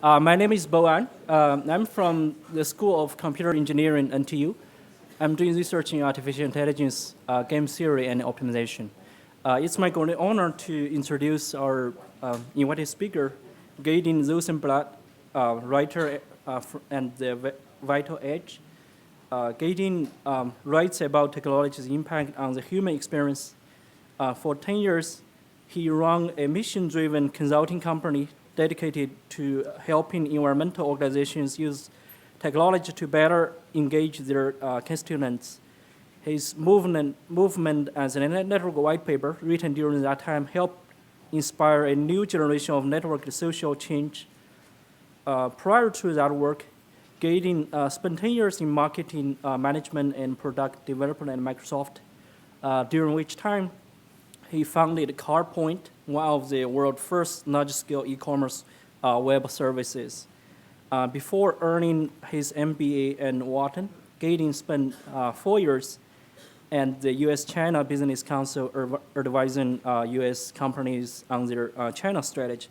My name is Boan. I'm from the School of Computer Engineering, NTU. I'm doing research in artificial intelligence, game theory, and optimization. It's my great honor to introduce our invited speaker, Gideon Rosenblatt, writer and the Vital Edge. Gideon writes about technology's impact on the human experience. For 10 years, he ran a mission-driven consulting company dedicated to helping environmental organizations use technology to better engage their constituents. His movement as a network white paper written during that time helped inspire a new generation of network social change. Prior to that work, Gideon spent 10 years in marketing management and product development at Microsoft, during which time he founded CarPoint, one of the world's first large-scale e-commerce web services. Before earning his MBA in Wharton, Gideon spent 4 years at the U.S.-China Business Council advising U.S. companies on their China strategy,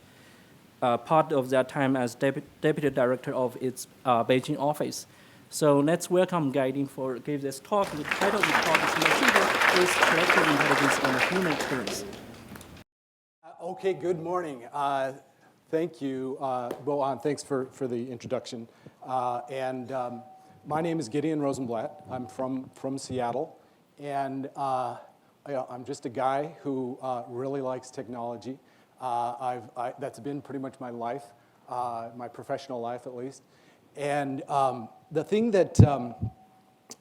part of that time as deputy director of its Beijing office. So let's welcome Gideon for give this talk. The title of the talk is Machine is Collective Intelligence and Human Experience. Okay, good morning. Thank you, Boan. Thanks for the introduction. My name is Gideon Rosenblatt. I'm from Seattle, and I'm just a guy who really likes technology. That's been pretty much my life, my professional life at least. And the thing that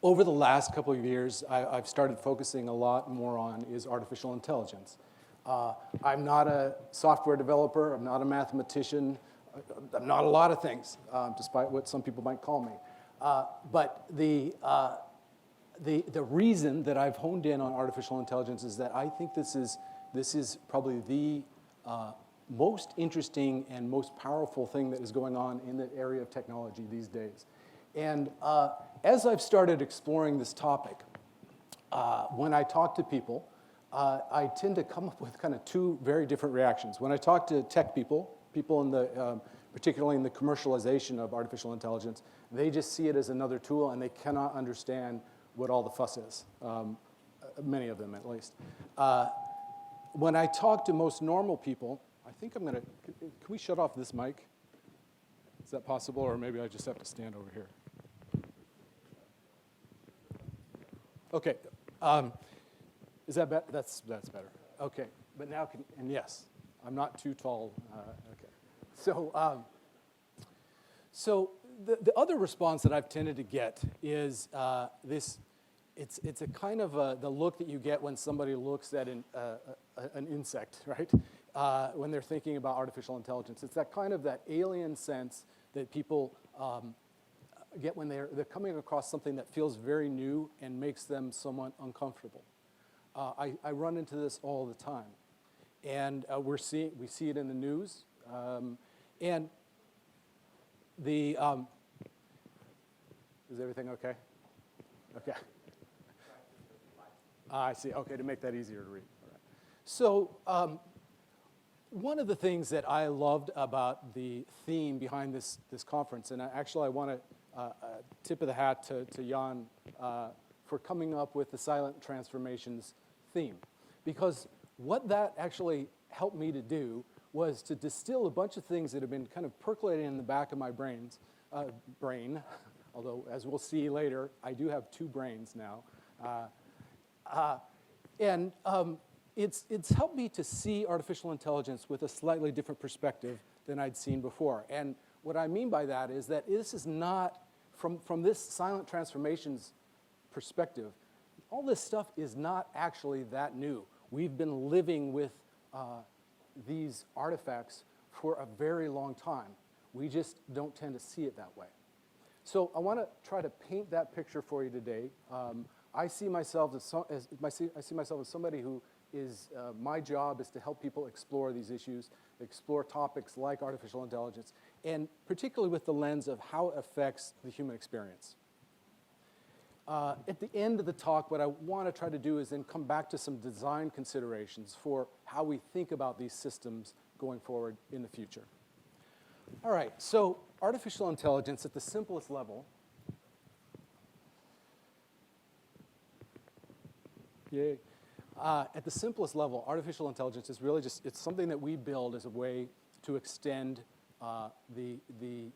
over the last couple of years I've started focusing a lot more on is artificial intelligence. I'm not a software developer. I'm not a mathematician. I'm not a lot of things, despite what some people might call me. But the reason that I've honed in on artificial intelligence is that I think this is probably the most interesting and most powerful thing that is going on in the area of technology these days. And as I've started exploring this topic, when I talk to people, I tend to come up with kind of two very different reactions. When I talk to tech people in the, particularly in the commercialization of artificial intelligence, they just see it as another tool and they cannot understand what all the fuss is, many of them at least. When I talk to most normal people, I think I'm gonna, can we shut off this mic? Is that possible, or maybe I just have to stand over here? Okay, is that better? That's better. Okay, but now and yes, I'm not too tall. Okay, so the other response that I've tended to get is this. It's a kind of the look that you get when somebody looks at an insect, right? When they're thinking about artificial intelligence. It's that kind of that alien sense that people get when they're coming across something that feels very new and makes them somewhat uncomfortable. I run into this all the time. And we see it in the news. And the, is everything okay? Okay. I see, okay, to make that easier to read. All right. So one of the things that I loved about the theme behind this conference, and I want to tip of the hat to Jan for coming up with the silent transformations theme. Because what that actually helped me to do was to distill a bunch of things that have been kind of percolating in the back of my brain, although as we'll see later, I do have two brains now. It's helped me to see artificial intelligence with a slightly different perspective than I'd seen before. And what I mean by that is that this is not, from this silent transformations perspective, all this stuff is not actually that new. We've been living with these artifacts for a very long time. We just don't tend to see it that way. So I want to try to paint that picture for you today. I see myself as somebody who is, my job is to help people explore these issues, explore topics like artificial intelligence, and particularly with the lens of how it affects the human experience. At the end of the talk, what I want to try to do is then come back to some design considerations for how we think about these systems going forward in the future. All right, so artificial intelligence at the simplest level. Yay. At the simplest level, artificial intelligence is really just, it's something that we build as a way to extend the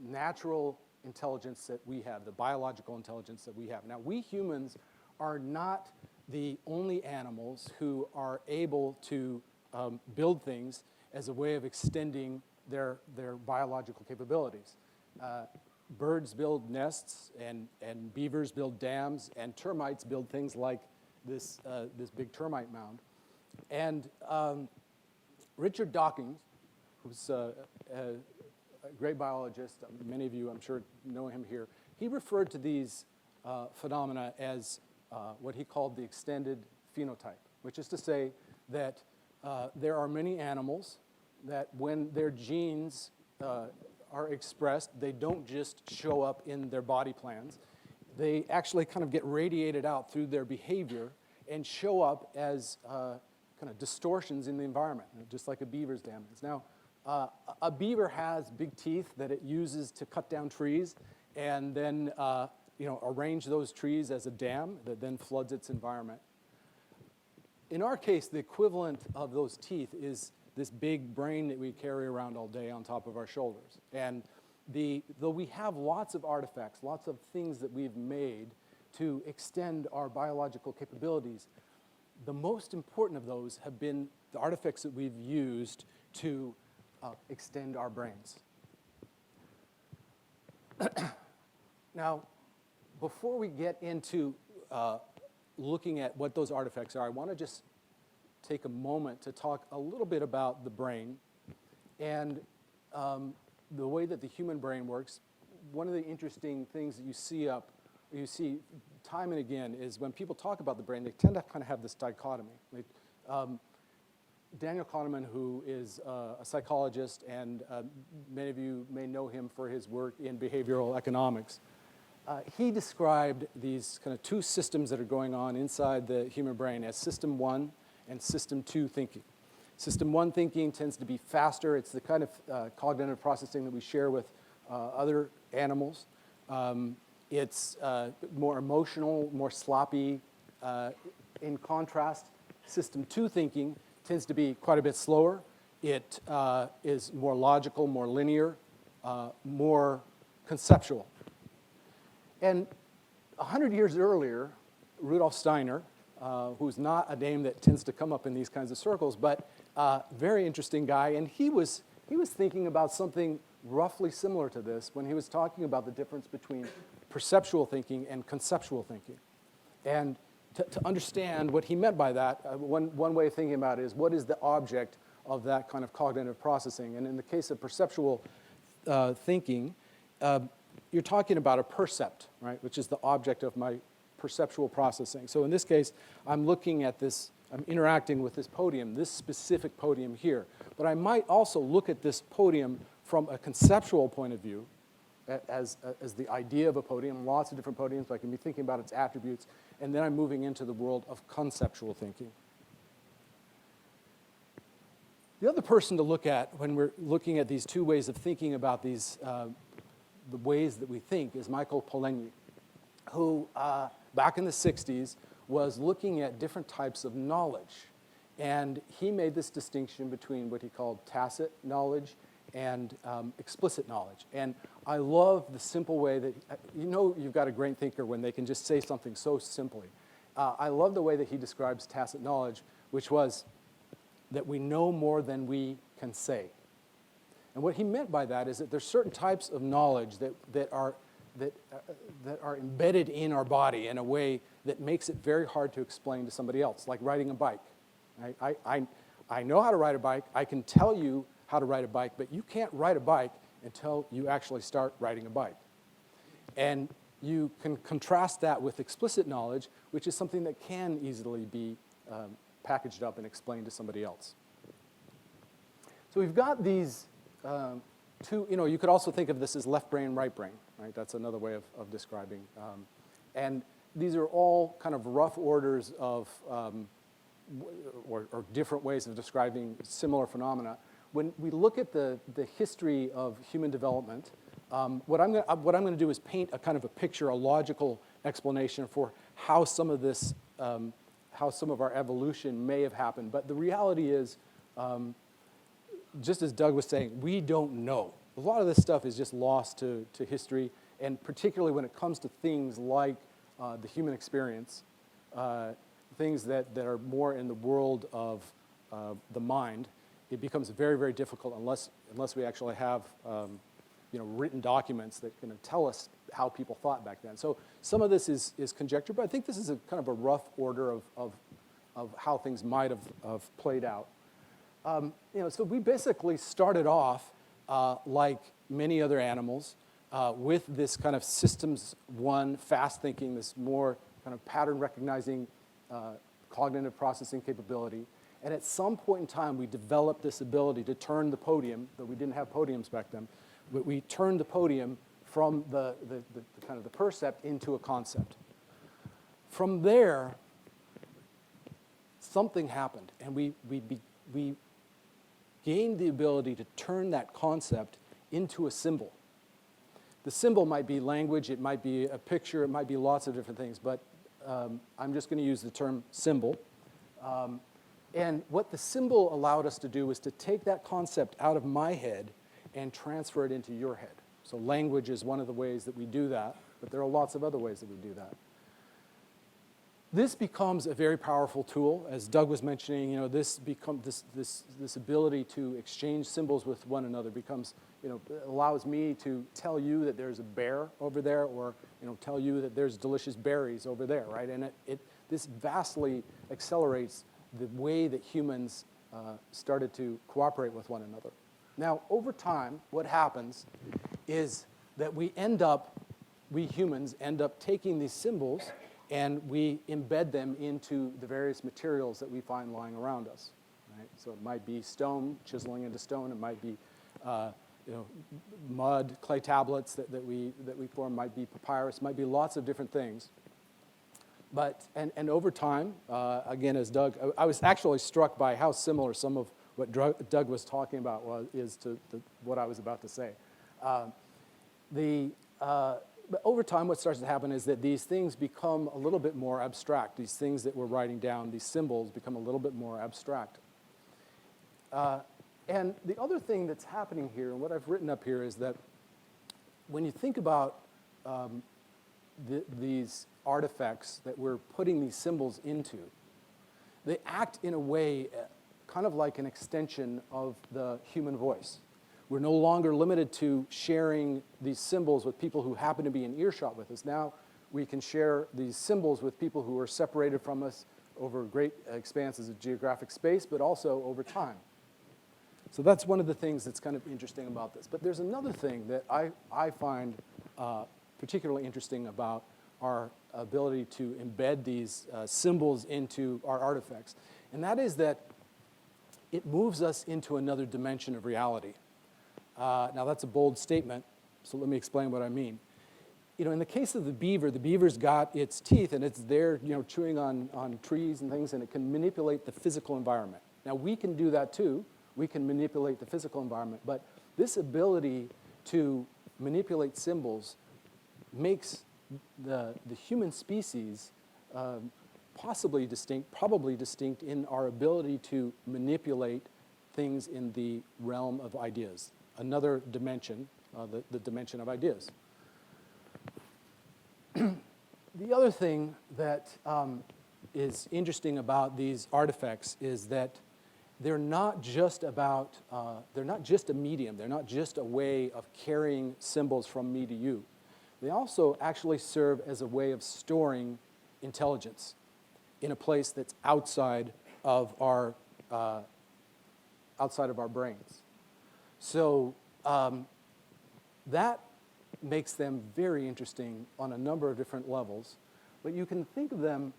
natural intelligence that we have, the biological intelligence that we have. Now, we humans are not the only animals who are able to build things as a way of extending their biological capabilities. Birds build nests, and beavers build dams, and termites build things like this big termite mound. And Richard Dawkins, who's a great biologist, many of you I'm sure know him here, he referred to these phenomena as what he called the extended phenotype, which is to say that there are many animals that when their genes are expressed, they don't just show up in their body plans. They actually kind of get radiated out through their behavior and show up as kind of distortions in the environment, just like a beaver's dam is. Now, a beaver has big teeth that it uses to cut down trees and then arrange those trees as a dam that then floods its environment. In our case, the equivalent of those teeth is this big brain that we carry around all day on top of our shoulders. And though we have lots of artifacts, lots of things that we've made to extend our biological capabilities, the most important of those have been the artifacts that we've used to extend our brains. Now, before we get into looking at what those artifacts are, I want to just take a moment to talk a little bit about the brain and the way that the human brain works. One of the interesting things that you see time and again is when people talk about the brain, they tend to kind of have this dichotomy. Daniel Kahneman, who is a psychologist, and many of you may know him for his work in behavioral economics, he described these kind of two systems that are going on inside the human brain as system 1 and system 2 thinking. System 1 thinking tends to be faster. It's the kind of cognitive processing that we share with other animals. It's more emotional, more sloppy. In contrast, system 2 thinking tends to be quite a bit slower. It is more logical, more linear, more conceptual. And 100 years earlier, Rudolf Steiner, who's not a name that tends to come up in these kinds of circles, but very interesting guy, and he was thinking about something roughly similar to this when he was talking about the difference between perceptual thinking and conceptual thinking. And to understand what he meant by that, one way of thinking about it is what is the object of that kind of cognitive processing. And in the case of perceptual thinking, you're talking about a percept, right, which is the object of my perceptual processing. So in this case, I'm looking at this, I'm interacting with this podium, this specific podium here. But I might also look at this podium from a conceptual point of view, as the idea of a podium, lots of different podiums, so I can be thinking about its attributes, and then I'm moving into the world of conceptual thinking. The other person to look at when we're looking at these two ways of thinking about these, the ways that we think, is Michael Polanyi, who back in the 60s was looking at different types of knowledge. And he made this distinction between what he called tacit knowledge and explicit knowledge. And I love the simple way that, you've got a great thinker when they can just say something so simply. I love the way that he describes tacit knowledge, which was that we know more than we can say. And what he meant by that is that there's certain types of knowledge that are embedded in our body in a way that makes it very hard to explain to somebody else, like riding a bike. I know how to ride a bike. I can tell you how to ride a bike, but you can't ride a bike until you actually start riding a bike. And you can contrast that with explicit knowledge, which is something that can easily be packaged up and explained to somebody else. So we've got these two, you could also think of this as left brain, right brain, right? That's another way of describing. And these are all kind of rough orders of, or different ways of describing similar phenomena. when we look at the history of human development, what I'm going to do is paint a kind of a picture, a logical explanation for how some of this, how some of our evolution may have happened. But the reality is, just as Doug was saying, we don't know. A lot of this stuff is just lost to history, and particularly when it comes to things like the human experience, things that are more in the world of the mind, it becomes very, very difficult unless we actually have written documents that can tell us how people thought back then. So some of this is conjecture, but I think this is a kind of a rough order of how things might have played out. So we basically started off like many other animals with this kind of systems one, fast thinking, this more kind of pattern recognizing cognitive processing capability. And at some point in time, we developed this ability to turn the podium, though we didn't have podiums back then, but we turned the podium from the kind of the percept into a concept. From there, something happened, and we gained the ability to turn that concept into a symbol. The symbol might be language, it might be a picture, it might be lots of different things, but I'm just going to use the term symbol. And what the symbol allowed us to do was to take that concept out of my head and transfer it into your head. So language is one of the ways that we do that, but there are lots of other ways that we do that. This becomes a very powerful tool. As Doug was mentioning, this ability to exchange symbols with one another becomes, allows me to tell you that there's a bear over there, or tell you that there's delicious berries over there, right? And this vastly accelerates the way that humans started to cooperate with one another. Now, over time, what happens is that we humans end up taking these symbols and we embed them into the various materials that we find lying around us. Right? So it might be stone, chiseling into stone. It might be mud, clay tablets that we form. Might be papyrus. Might be lots of different things. But and over time, again, as Doug, I was actually struck by how similar some of what Doug was talking about is to what I was about to say. But over time, what starts to happen is that these things become a little bit more abstract. These things that we're writing down, these symbols, become a little bit more abstract. And the other thing that's happening here, and what I've written up here, is that when you think about these artifacts that we're putting these symbols into, they act in a way kind of like an extension of the human voice. We're no longer limited to sharing these symbols with people who happen to be in earshot with us. Now we can share these symbols with people who are separated from us over great expanses of geographic space, but also over time. So that's one of the things that's kind of interesting about this. But there's another thing that I find particularly interesting about our ability to embed these symbols into our artifacts, and that is that it moves us into another dimension of reality. Now that's a bold statement, so let me explain what I mean. In the case of the beaver's got its teeth and it's there, chewing on trees and things, and it can manipulate the physical environment. Now we can do that too. We can manipulate the physical environment, but this ability to manipulate symbols makes the human species possibly distinct, probably distinct in our ability to manipulate things in the realm of ideas. Another dimension, the dimension of ideas. The other thing that is interesting about these artifacts is that they're not just about, they're not just a medium, they're not just a way of carrying symbols from me to you. They also actually serve as a way of storing intelligence in a place that's outside of our brains. So that makes them very interesting on a number of different levels. But you can think of them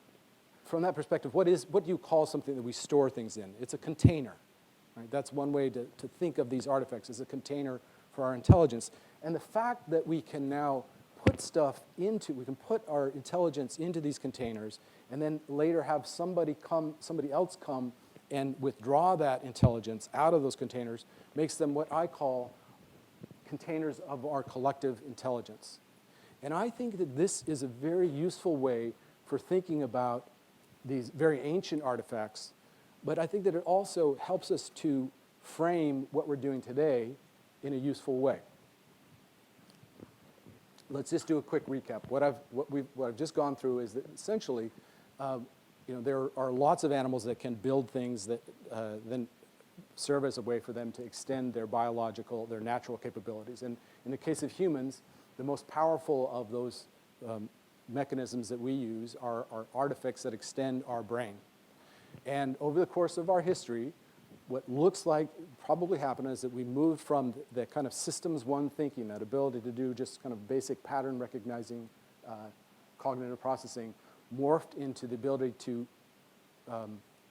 from that perspective. What do you call something that we store things in? It's a container. Right? That's one way to think of these artifacts, as a container for our intelligence. And the fact that we can now put stuff into, we can put our intelligence into these containers, and then later have somebody else come and withdraw that intelligence out of those containers makes them what I call containers of our collective intelligence. And I think that this is a very useful way for thinking about these very ancient artifacts, but I think that it also helps us to frame what we're doing today in a useful way. Let's just do a quick recap. What I've just gone through is that essentially, there are lots of animals that can build things that then serve as a way for them to extend their their natural capabilities. And in the case of humans, the most powerful of those mechanisms that we use are artifacts that extend our brain. And over the course of our history, what looks like probably happened is that we moved from the kind of systems one thinking, that ability to do just kind of basic pattern recognizing cognitive processing, morphed into the ability to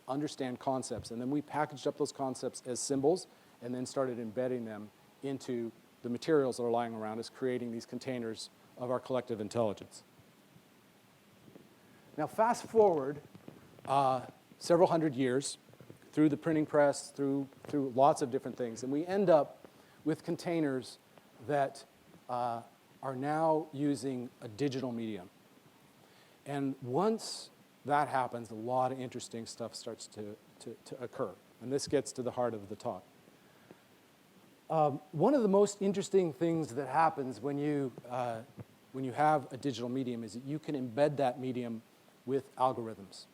understand concepts. And then we packaged up those concepts as symbols and then started embedding them into the materials that are lying around us, creating these containers of our collective intelligence. Now, fast forward several hundred years through the printing press, through lots of different things, and we end up with containers that are now using a digital medium. And once that happens, a lot of interesting stuff starts to occur. And this gets to the heart of the talk. One of the most interesting things that happens when you have a digital medium is that you can embed that medium with algorithms.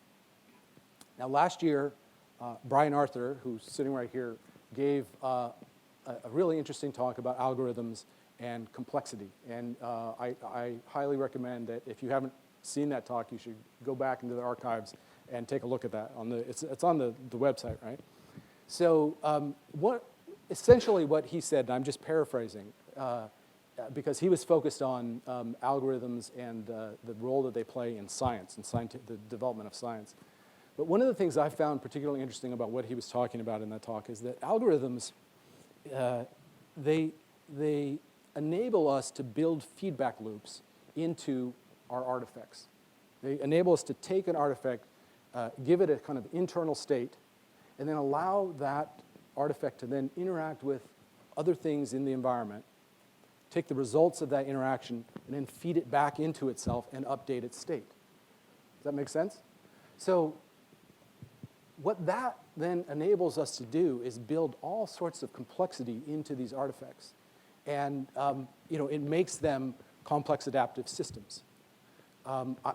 Now, last year, Brian Arthur, who's sitting right here, gave a really interesting talk about algorithms and complexity. And I highly recommend that if you haven't seen that talk, you should go back into the archives and take a look at that. It's on the website, right? So essentially what he said, and I'm just paraphrasing, because he was focused on algorithms and the role that they play in science and the development of science. But one of the things I found particularly interesting about what he was talking about in that talk is that algorithms, they enable us to build feedback loops into our artifacts. They enable us to take an artifact, give it a kind of internal state, and then allow that artifact to then interact with other things in the environment, take the results of that interaction, and then feed it back into itself and update its state. Does that make sense? So what that then enables us to do is build all sorts of complexity into these artifacts. And it makes them complex adaptive systems.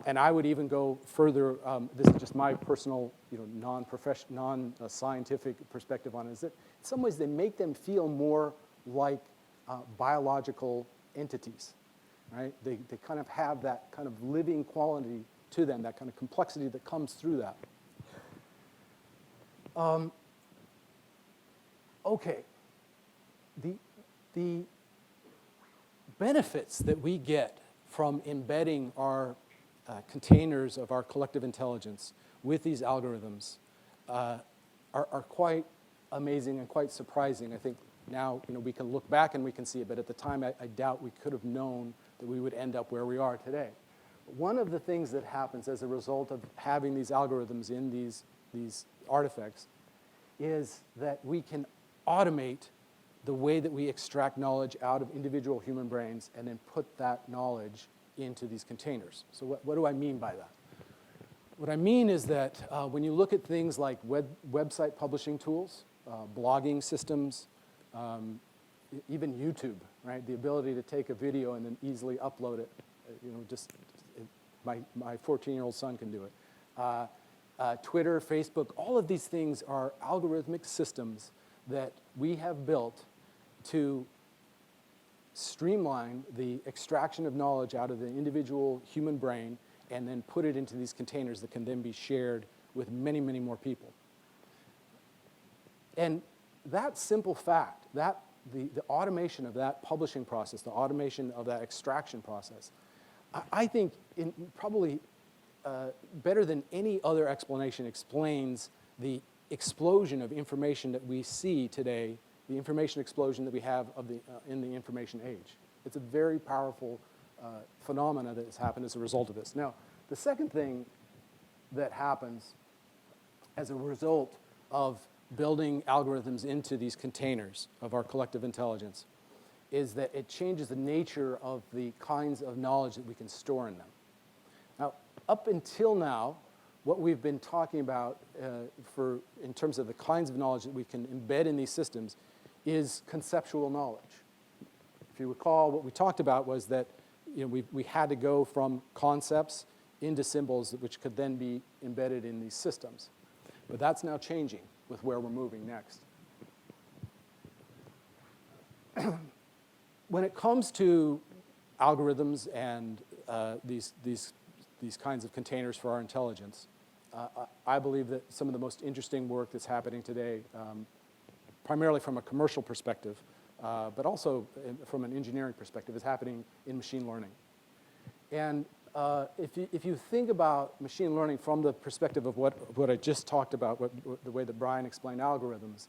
And I would even go further. This is just my personal, non-scientific perspective on it. Is that in some ways they make them feel more like biological entities, right? They kind of have that kind of living quality to them, that kind of complexity that comes through that. Okay. The benefits that we get from embedding our containers of our collective intelligence with these algorithms are quite amazing and quite surprising. I think now we can look back and we can see it, but at the time I doubt we could have known that we would end up where we are today. One of the things that happens as a result of having these algorithms in these artifacts is that we can automate the way that we extract knowledge out of individual human brains and then put that knowledge into these containers. So what do I mean by that? What I mean is that when you look at things like website publishing tools, blogging systems, even YouTube, right? The ability to take a video and then easily upload it. My 14-year-old son can do it. Twitter, Facebook, all of these things are algorithmic systems that we have built to streamline the extraction of knowledge out of the individual human brain and then put it into these containers that can then be shared with many, many more people. And that simple fact, the automation of that publishing process, the automation of that extraction process, I think probably better than any other explanation explains the explosion of information that we see today, the information explosion that we have in the information age. It's a very powerful phenomena that has happened as a result of this. Now, the second thing that happens as a result of building algorithms into these containers of our collective intelligence is that it changes the nature of the kinds of knowledge that we can store in them. Now, up until now, what we've been talking about in terms of the kinds of knowledge that we can embed in these systems is conceptual knowledge. If you recall, what we talked about was that we had to go from concepts into symbols which could then be embedded in these systems. But that's now changing with where we're moving next. When it comes to algorithms and these kinds of containers for our intelligence, I believe that some of the most interesting work that's happening today, primarily from a commercial perspective, but also from an engineering perspective, is happening in machine learning. And if you think about machine learning from the perspective of what I just talked about, the way that Brian explained algorithms,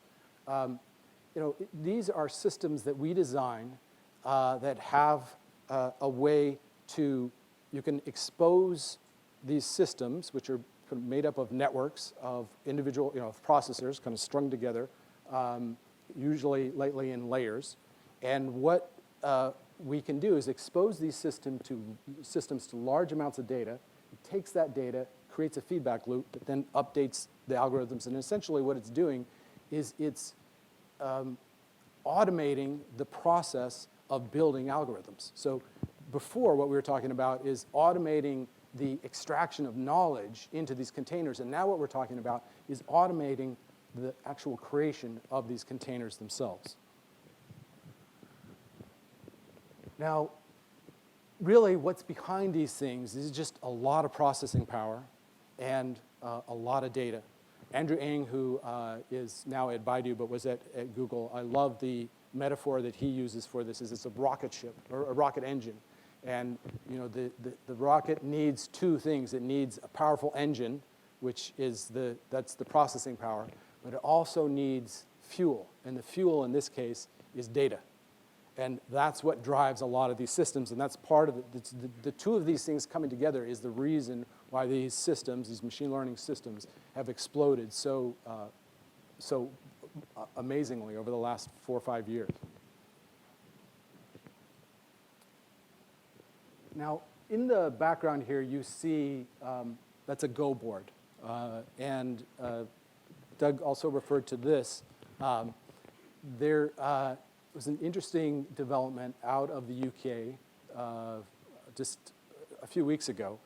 these are systems that we design that have a way to, you can expose these systems, which are made up of networks of individual, of processors kind of strung together, usually lately in layers. And what we can do is expose these systems to large amounts of data. It takes that data, creates a feedback loop that then updates the algorithms. And essentially what it's doing is it's automating the process of building algorithms. So before, what we were talking about is automating the extraction of knowledge into these containers. And now what we're talking about is automating the actual creation of these containers themselves. Now, really what's behind these things is just a lot of processing power and a lot of data. Andrew Ng, who is now at Baidu but was at Google, I love the metaphor that he uses for this. Is it's a rocket ship or a rocket engine. And the rocket needs two things. It needs a powerful engine, which is that's the processing power, but it also needs fuel. And the fuel in this case is data. And that's what drives a lot of these systems, and that's part of it. The two of these things coming together is the reason why these systems, these machine learning systems, have exploded so amazingly over the last 4 or 5 years. Now, in the background here, you see that's a Go board. And Doug also referred to this. There was an interesting development out of the UK just a few weeks ago.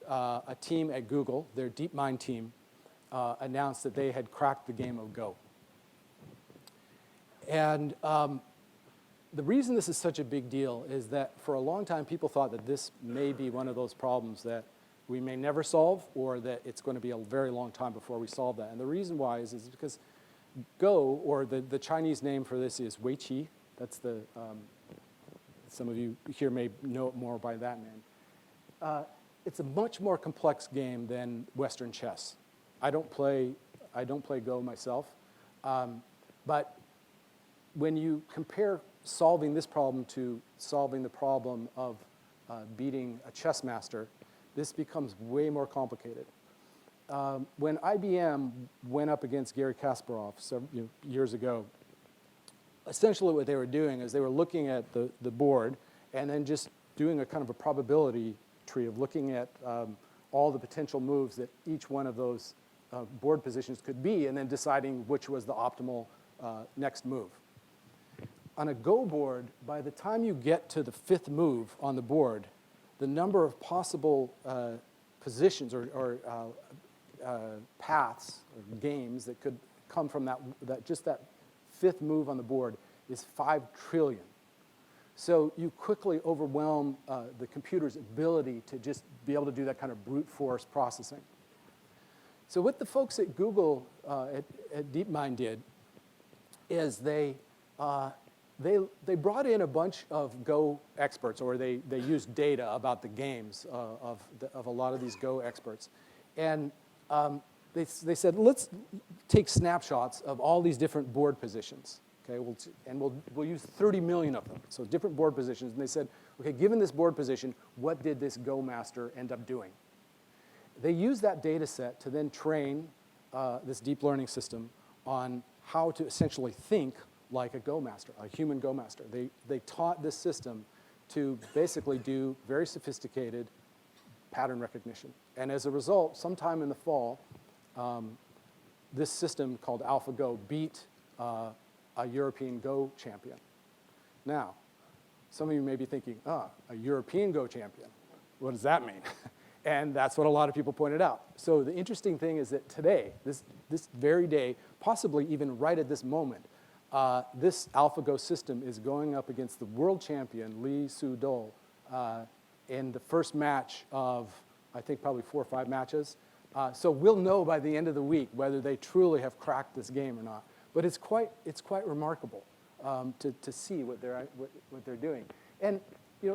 A team at Google, their DeepMind team, announced that they had cracked the game of Go. And the reason this is such a big deal is that for a long time, people thought that this may be one of those problems that we may never solve, or that it's going to be a very long time before we solve that. And the reason why is because Go, or the Chinese name for this is Weiqi. That's some of you here may know it more by that name. It's a much more complex game than Western chess. I don't play Go myself, but when you compare solving this problem to solving the problem of beating a chess master, this becomes way more complicated. When IBM went up against Garry Kasparov years ago, essentially what they were doing is they were looking at the board and then just doing a kind of a probability tree of looking at all the potential moves that each one of those board positions could be, and then deciding which was the optimal next move. On a Go board, by the time you get to the 5th move on the board, the number of possible positions or paths or games that could come from that 5th move on the board is 5 trillion. So you quickly overwhelm the computer's ability to just be able to do that kind of brute force processing. So what the folks at Google, at DeepMind did, is they brought in a bunch of Go experts, or they used data about the games of a lot of these Go experts. And they said, let's take snapshots of all these different board positions. Okay, we'll use 30 million of them, so different board positions. And they said, okay, given this board position, what did this Go master end up doing? They used that data set to then train this deep learning system on how to essentially think like a Go master, a human Go master. They taught this system to basically do very sophisticated pattern recognition. And as a result, sometime in the fall, this system called AlphaGo beat a European Go champion. Now, some of you may be thinking, a European Go champion, what does that mean? And that's what a lot of people pointed out. So the interesting thing is that today, this very day, possibly even right at this moment, this AlphaGo system is going up against the world champion, Lee Soo-dol, in the first match of, I think, probably 4 or 5 matches. So we'll know by the end of the week whether they truly have cracked this game or not. But it's quite remarkable to see what they're doing. And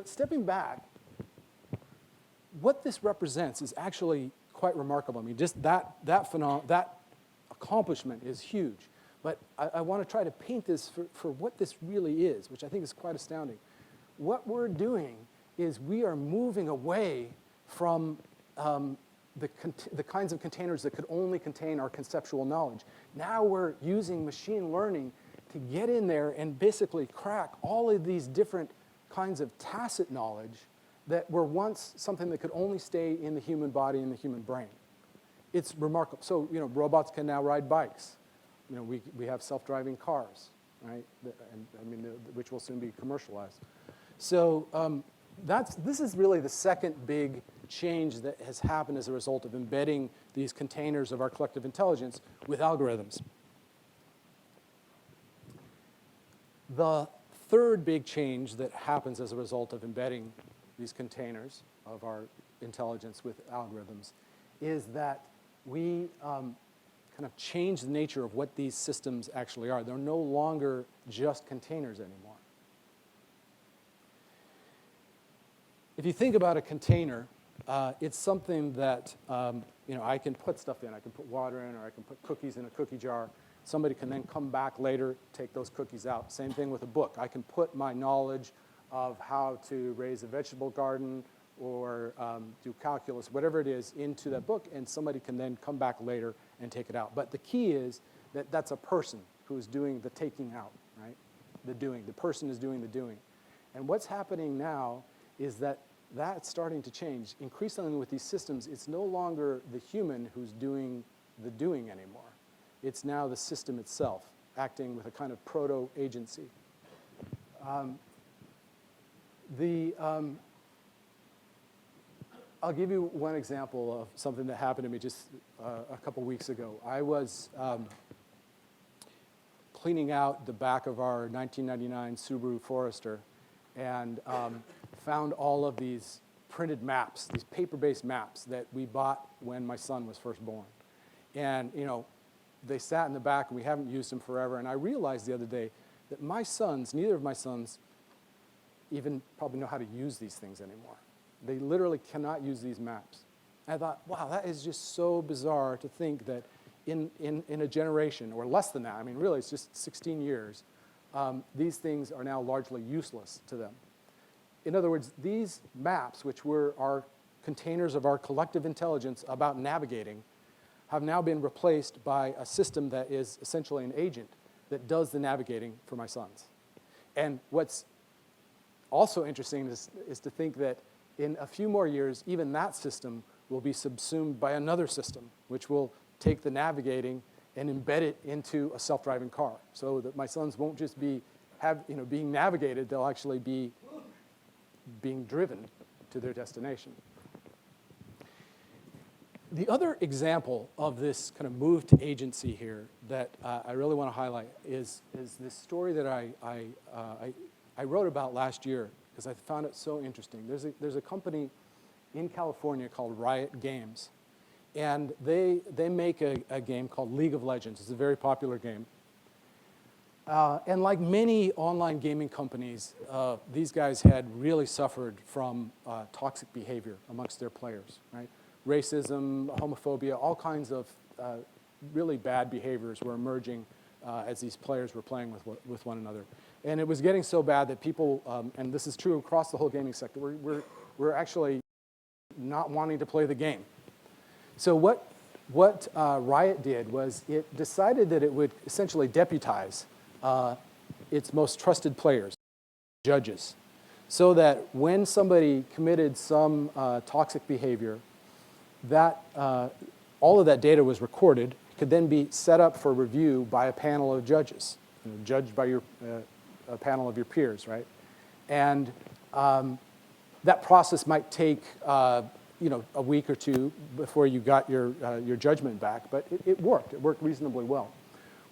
stepping back, what this represents is actually quite remarkable. I mean, just that accomplishment is huge. But I want to try to paint this for what this really is, which I think is quite astounding. What we're doing is we are moving away from the kinds of containers that could only contain our conceptual knowledge. Now we're using machine learning to get in there and basically crack all of these different kinds of tacit knowledge that were once something that could only stay in the human body and the human brain. It's remarkable. So, robots can now ride bikes. We have self-driving cars, right? Which will soon be commercialized. So this is really the second big change that has happened as a result of embedding these containers of our collective intelligence with algorithms. The third big change that happens as a result of embedding these containers of our intelligence with algorithms is that we kind of change the nature of what these systems actually are. They're no longer just containers anymore. If you think about a container, it's something that I can put stuff in. I can put water in, or I can put cookies in a cookie jar. Somebody can then come back later, take those cookies out. Same thing with a book. I can put my knowledge of how to raise a vegetable garden or do calculus, whatever it is, into that book, and somebody can then come back later and take it out. But the key is that that's a person who is doing the taking out, right? The doing. The person is doing the doing. And what's happening now is that that's starting to change. Increasingly with these systems, it's no longer the human who's doing the doing anymore. It's now the system itself acting with a kind of proto-agency. I'll give you one example of something that happened to me just a couple weeks ago. I was cleaning out the back of our 1999 Subaru Forester and found all of these printed maps, these paper-based maps that we bought when my son was first born. And they sat in the back, and we haven't used them forever. And I realized the other day that neither of my sons even probably know how to use these things anymore. They literally cannot use these maps. And I thought, wow, that is just so bizarre to think that in a generation, or less than that, I mean, really, it's just 16 years, these things are now largely useless to them. In other words, these maps, which were our containers of our collective intelligence about navigating, have now been replaced by a system that is essentially an agent that does the navigating for my sons. And what's also interesting is to think that in a few more years, even that system will be subsumed by another system, which will take the navigating and embed it into a self-driving car, so that my sons won't just be being navigated, they'll actually be being driven to their destination. The other example of this kind of move to agency here that I really want to highlight is this story that I wrote about last year because I found it so interesting. There's a company in California called Riot Games, and they make a game called League of Legends. It's a very popular game. And like many online gaming companies, these guys had really suffered from toxic behavior amongst their players, right? Racism, homophobia, all kinds of really bad behaviors were emerging as these players were playing with one another. And it was getting so bad that people, and this is true across the whole gaming sector, we're actually not wanting to play the game. So what what Riot did was it decided that it would essentially deputize its most trusted players, judges, so that when somebody committed some toxic behavior, that all of that data was recorded, could then be set up for review by a panel of judges, judged by a panel of your peers, right? And that process might take a week or two before you got your judgment back, but it worked. It worked reasonably well.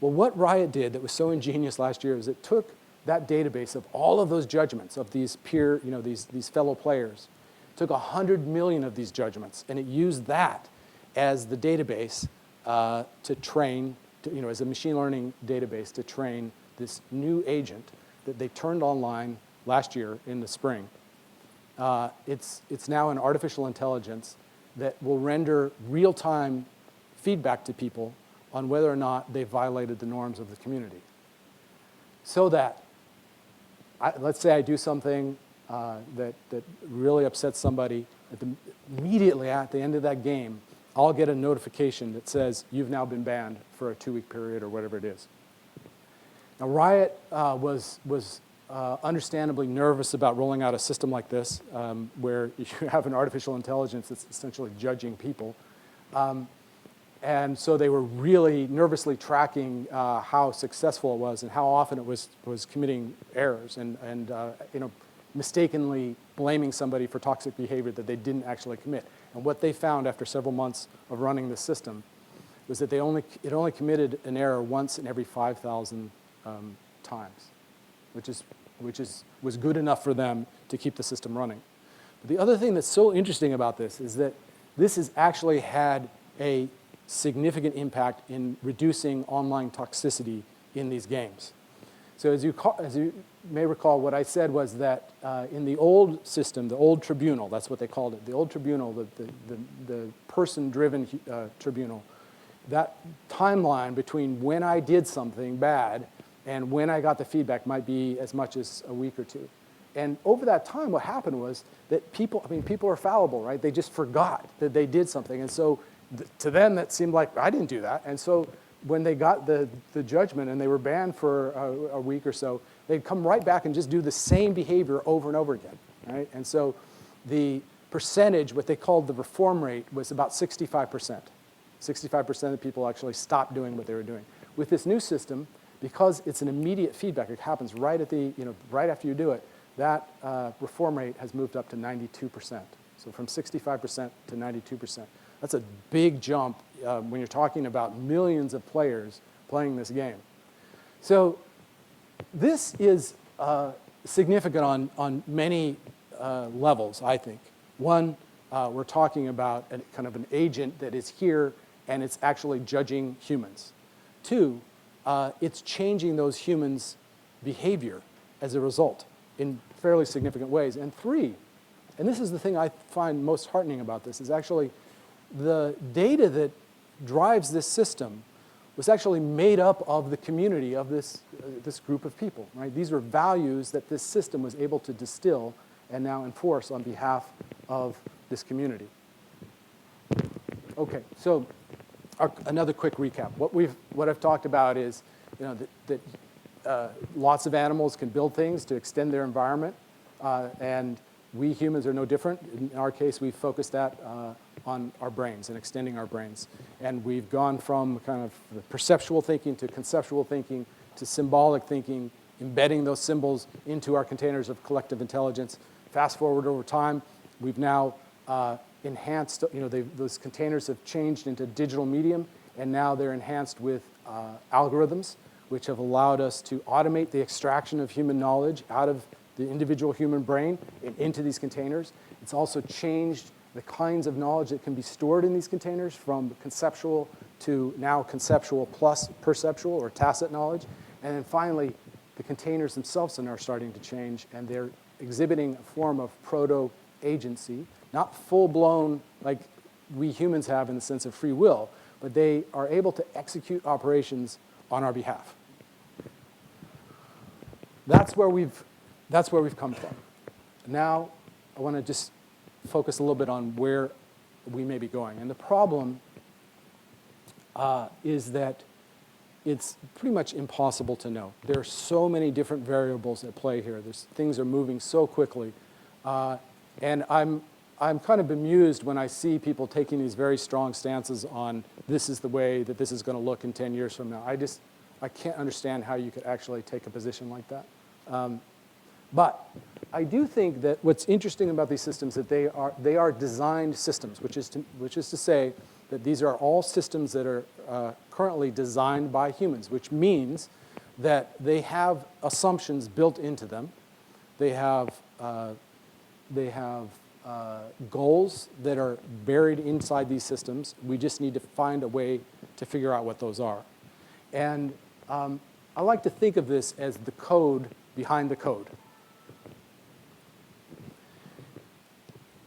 Well, what Riot did that was so ingenious last year is it took that database of all of those judgments of these peer, these fellow players, took 100 million of these judgments, and it used that as the database to train, as a machine learning database to train this new agent that they turned online last year in the spring. It's now an artificial intelligence that will render real-time feedback to people on whether or not they violated the norms of the community. So that, let's say I do something that really upsets somebody, immediately at the end of that game, I'll get a notification that says, you've now been banned for a 2-week period or whatever it is. Now, Riot was understandably nervous about rolling out a system like this, where you have an artificial intelligence that's essentially judging people. And so they were really nervously tracking how successful it was and how often it was committing errors and mistakenly blaming somebody for toxic behavior that they didn't actually commit. And what they found after several months of running the system was that it only committed an error once in every 5,000 times, which was good enough for them to keep the system running. But the other thing that's so interesting about this is that this has actually had a significant impact in reducing online toxicity in these games. So as you may recall, what I said was that in the old system, the old tribunal, that's what they called it, the old tribunal, the person-driven tribunal, that timeline between when I did something bad and when I got the feedback might be as much as a week or two. And over that time, what happened was that people are fallible, right? They just forgot that they did something. And so to them, that seemed like, I didn't do that. And so when they got the judgment and they were banned for a week or so, they'd come right back and just do the same behavior over and over again, right? And so the percentage, what they called the reform rate, was about 65%. 65% of the people actually stopped doing what they were doing. With this new system, because it's an immediate feedback, it happens right at right after you do it, that reform rate has moved up to 92%. So from 65% to 92%. That's a big jump when you're talking about millions of players playing this game. So this is significant on many levels, I think. One, we're talking about kind of an agent that is here and it's actually judging humans. Two, it's changing those humans' behavior as a result in fairly significant ways. And three, and this is the thing I find most heartening about this, is actually the data that drives this system was actually made up of the community of this group of people, right? These are values that this system was able to distill and now enforce on behalf of this community. Okay, so another quick recap. What I've talked about is, that lots of animals can build things to extend their environment, and we humans are no different. In our case, we've focused that on our brains and extending our brains. And we've gone from kind of perceptual thinking to conceptual thinking to symbolic thinking, embedding those symbols into our containers of collective intelligence. Fast forward over time, we've now enhanced, those containers have changed into digital medium, and now they're enhanced with algorithms, which have allowed us to automate the extraction of human knowledge out of the individual human brain and into these containers. It's also changed the kinds of knowledge that can be stored in these containers from conceptual to now conceptual plus perceptual or tacit knowledge. And then finally, the containers themselves are starting to change, and they're exhibiting a form of proto-agency, not full-blown like we humans have in the sense of free will, but they are able to execute operations on our behalf. That's where we've come from. Now, I want to just focus a little bit on where we may be going. And the problem is that it's pretty much impossible to know. There are so many different variables at play here. Things are moving so quickly. And I'm kind of bemused when I see people taking these very strong stances on this is the way that this is going to look in 10 years from now. I can't understand how you could actually take a position like that. But I do think that what's interesting about these systems is that they are designed systems, which is to say that these are all systems that are currently designed by humans, which means that they have assumptions built into them. They have goals that are buried inside these systems. We just need to find a way to figure out what those are. And I like to think of this as the code behind the code.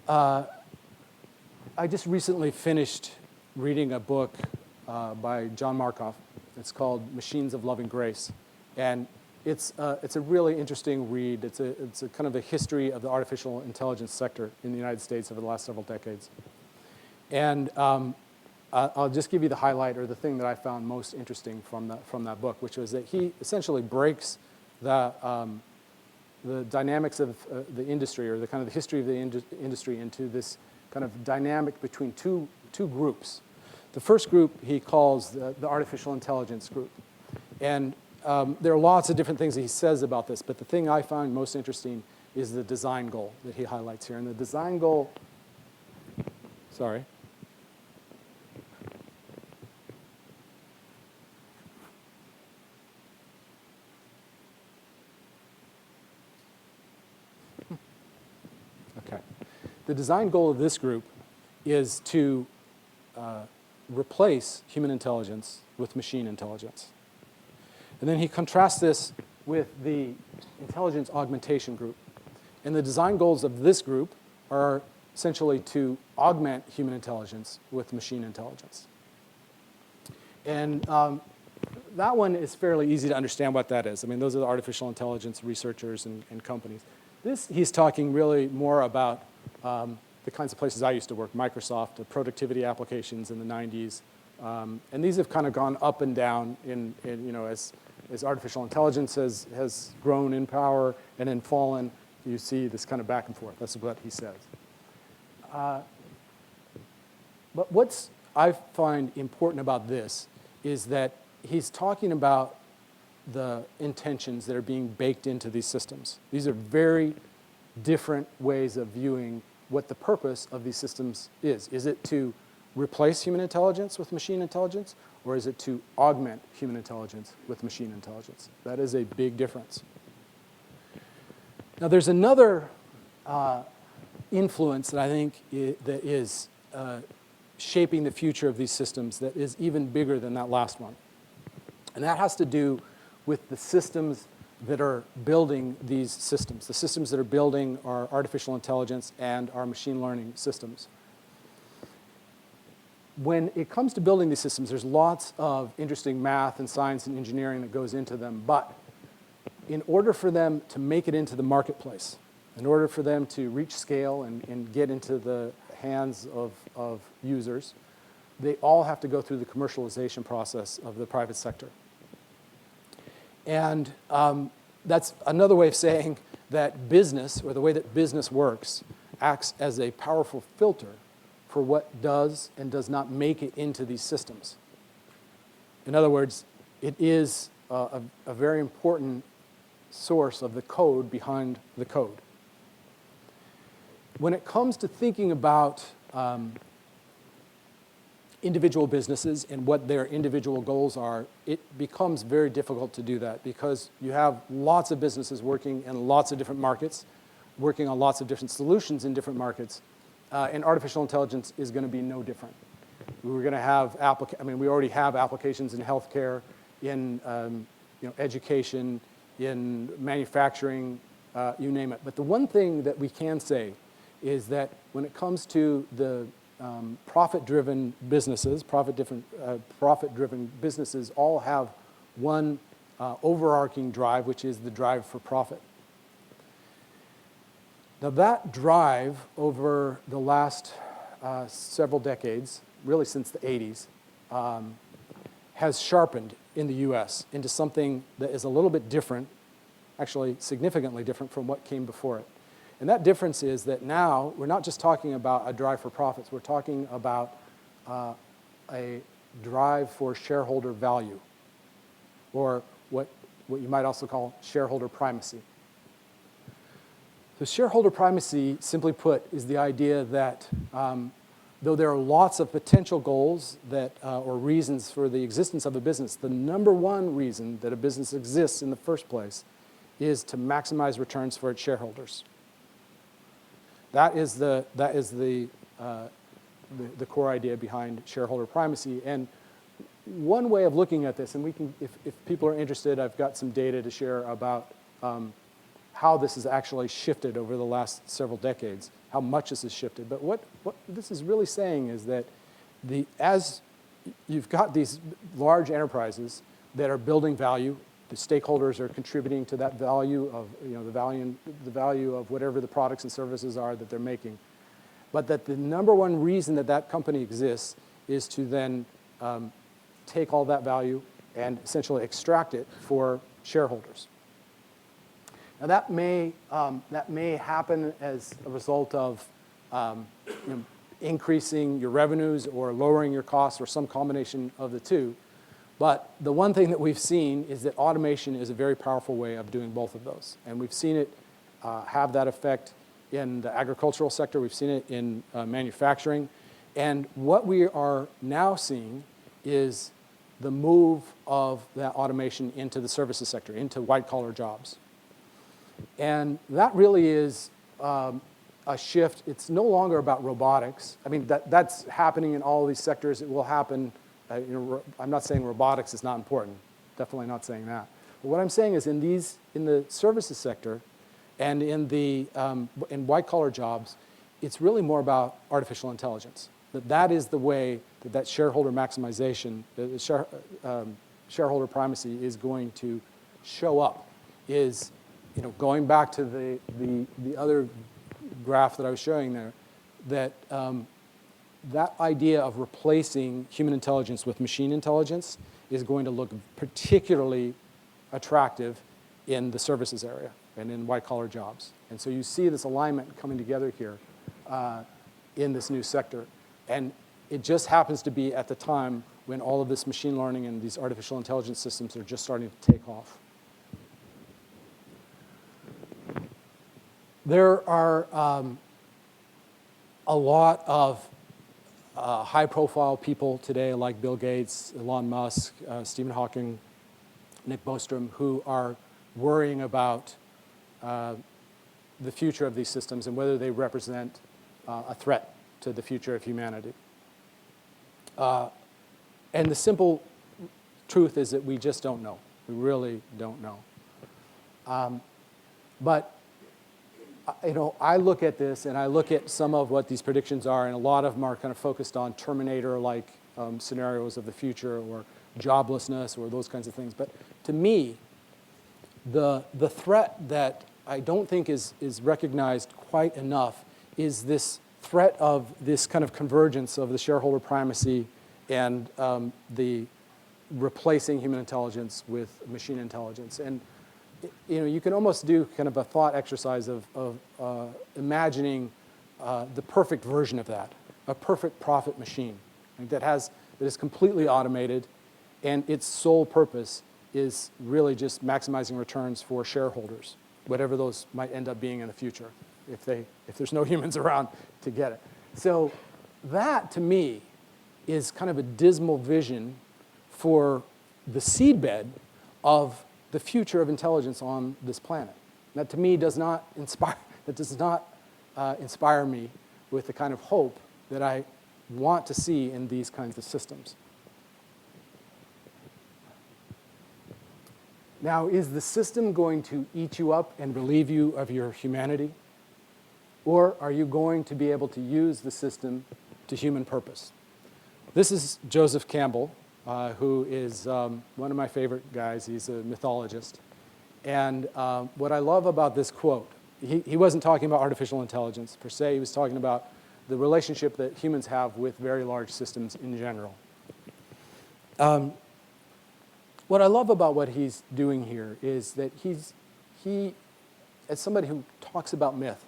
I just recently finished reading a book by John Markoff. It's called Machines of Loving Grace. And it's a really interesting read. It's a kind of a history of the artificial intelligence sector in the United States over the last several decades. And I'll just give you the highlight or the thing that I found most interesting from that book, which was that he essentially breaks the dynamics of the industry, or the kind of the history of the industry, into this kind of dynamic between two groups. The first group he calls the artificial intelligence group. And there are lots of different things that he says about this, but the thing I find most interesting is the design goal that he highlights here. And the design goal, sorry. Okay. The design goal of this group is to replace human intelligence with machine intelligence. And then he contrasts this with the intelligence augmentation group. And the design goals of this group are essentially to augment human intelligence with machine intelligence. And that one is fairly easy to understand what that is. I mean, those are the artificial intelligence researchers and companies. This, he's talking really more about the kinds of places I used to work, Microsoft, the productivity applications in the 90s. And these have kind of gone up and down in you know, as artificial intelligence has grown in power and then fallen, you see this kind of back and forth. That's what he says. But what's I find important about this is that he's talking about the intentions that are being baked into these systems. These are very different ways of viewing what the purpose of these systems is. Is it to replace human intelligence with machine intelligence, or is it to augment human intelligence with machine intelligence? That is a big difference. Now, there's another influence that I think that is shaping the future of these systems that is even bigger than that last one. And that has to do with the systems that are building these systems. The systems that are building our artificial intelligence and our machine learning systems. When it comes to building these systems, there's lots of interesting math and science and engineering that goes into them. But in order for them to make it into the marketplace, in order for them to reach scale and get into the hands of users, they all have to go through the commercialization process of the private sector. And that's another way of saying that business, or the way that business works, acts as a powerful filter for what does and does not make it into these systems. In other words, it is a very important source of the code behind the code. When it comes to thinking about individual businesses and what their individual goals are, it becomes very difficult to do that because you have lots of businesses working in lots of different markets, working on lots of different solutions in different markets, and artificial intelligence is going to be no different. We're going to have we already have applications in healthcare, in education, in manufacturing, you name it. But the one thing that we can say is that when it comes to the profit-driven businesses, profit-driven businesses all have one overarching drive, which is the drive for profit. Now that drive over the last several decades, really since the 80s, has sharpened in the US into something that is a little bit different, actually significantly different from what came before it. And that difference is that now we're not just talking about a drive for profits, we're talking about a drive for shareholder value, or what you might also call shareholder primacy. So shareholder primacy, simply put, is the idea that though there are lots of potential goals that, or reasons for the existence of a business, the number one reason that a business exists in the first place is to maximize returns for its shareholders. That is the core idea behind shareholder primacy. And one way of looking at this, and we can, if people are interested, I've got some data to share about how this has actually shifted over the last several decades, how much this has shifted. But what this is really saying is that as you've got these large enterprises that are building value, the stakeholders are contributing to that value of, the value of whatever the products and services are that they're making. But that the number one reason that that company exists is to then take all that value and essentially extract it for shareholders. Now that may happen as a result of increasing your revenues or lowering your costs or some combination of the two. But the one thing that we've seen is that automation is a very powerful way of doing both of those. And we've seen it have that effect in the agricultural sector. We've seen it in manufacturing. And what we are now seeing is the move of that automation into the services sector, into white-collar jobs. And that really is a shift. It's no longer about robotics. I mean, that's happening in all of these sectors. It will happen. I'm not saying robotics is not important. Definitely not saying that. But what I'm saying is in the services sector and in white-collar jobs, it's really more about artificial intelligence. That is the way that shareholder maximization, shareholder primacy is going to show up. Is going back to the other graph that I was showing there, that that idea of replacing human intelligence with machine intelligence is going to look particularly attractive in the services area and in white-collar jobs. And so you see this alignment coming together here in this new sector. And it just happens to be at the time when all of this machine learning and these artificial intelligence systems are just starting to take off. There are a lot of high-profile people today, like Bill Gates, Elon Musk, Stephen Hawking, Nick Bostrom, who are worrying about the future of these systems and whether they represent a threat to the future of humanity. And the simple truth is that we just don't know. We really don't know. But I look at this and I look at some of what these predictions are, and a lot of them are kind of focused on Terminator-like scenarios of the future, or joblessness, or those kinds of things. But to me, the threat that I don't think is recognized quite enough is this threat of this kind of convergence of the shareholder primacy and the replacing human intelligence with machine intelligence. And you can almost do kind of a thought exercise of imagining the perfect version of that, a perfect profit machine that is completely automated, and its sole purpose is really just maximizing returns for shareholders, whatever those might end up being in the future, if there's no humans around to get it. So that, to me, is kind of a dismal vision for the seedbed of the future of intelligence on this planet. That, to me, does not inspire me with the kind of hope that I want to see in these kinds of systems. Now, is the system going to eat you up and relieve you of your humanity? Or are you going to be able to use the system to human purpose? This is Joseph Campbell, who is one of my favorite guys. He's a mythologist. And what I love about this quote, he wasn't talking about artificial intelligence per se. He was talking about the relationship that humans have with very large systems in general. what I love about what he's doing here is that he, as somebody who talks about myth,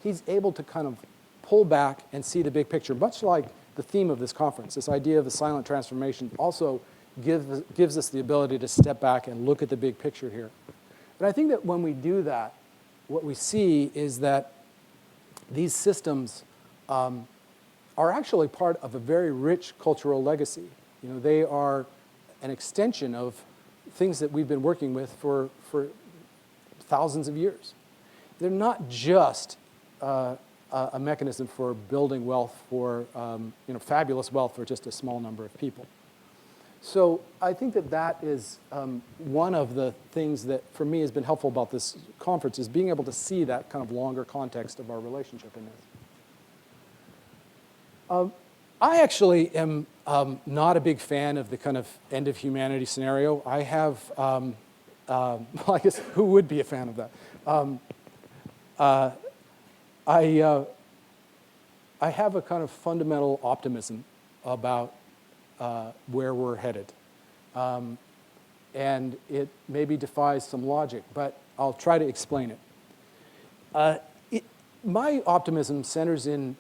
he's able to kind of pull back and see the big picture, much like the theme of this conference. This idea of the silent transformation also gives us the ability to step back and look at the big picture here. And I think that when we do that, what we see is that these systems are actually part of a very rich cultural legacy. You know, they are an extension of things that we've been working with for thousands of years. They're not just a mechanism for building wealth for, fabulous wealth for just a small number of people. So I think that that is one of the things that, for me, has been helpful about this conference, is being able to see that kind of longer context of our relationship in this. I actually am not a big fan of the kind of end of humanity scenario. I have, well, I guess, who would be a fan of that? I have a kind of fundamental optimism about where we're headed. And it maybe defies some logic, but I'll try to explain it. My optimism centers in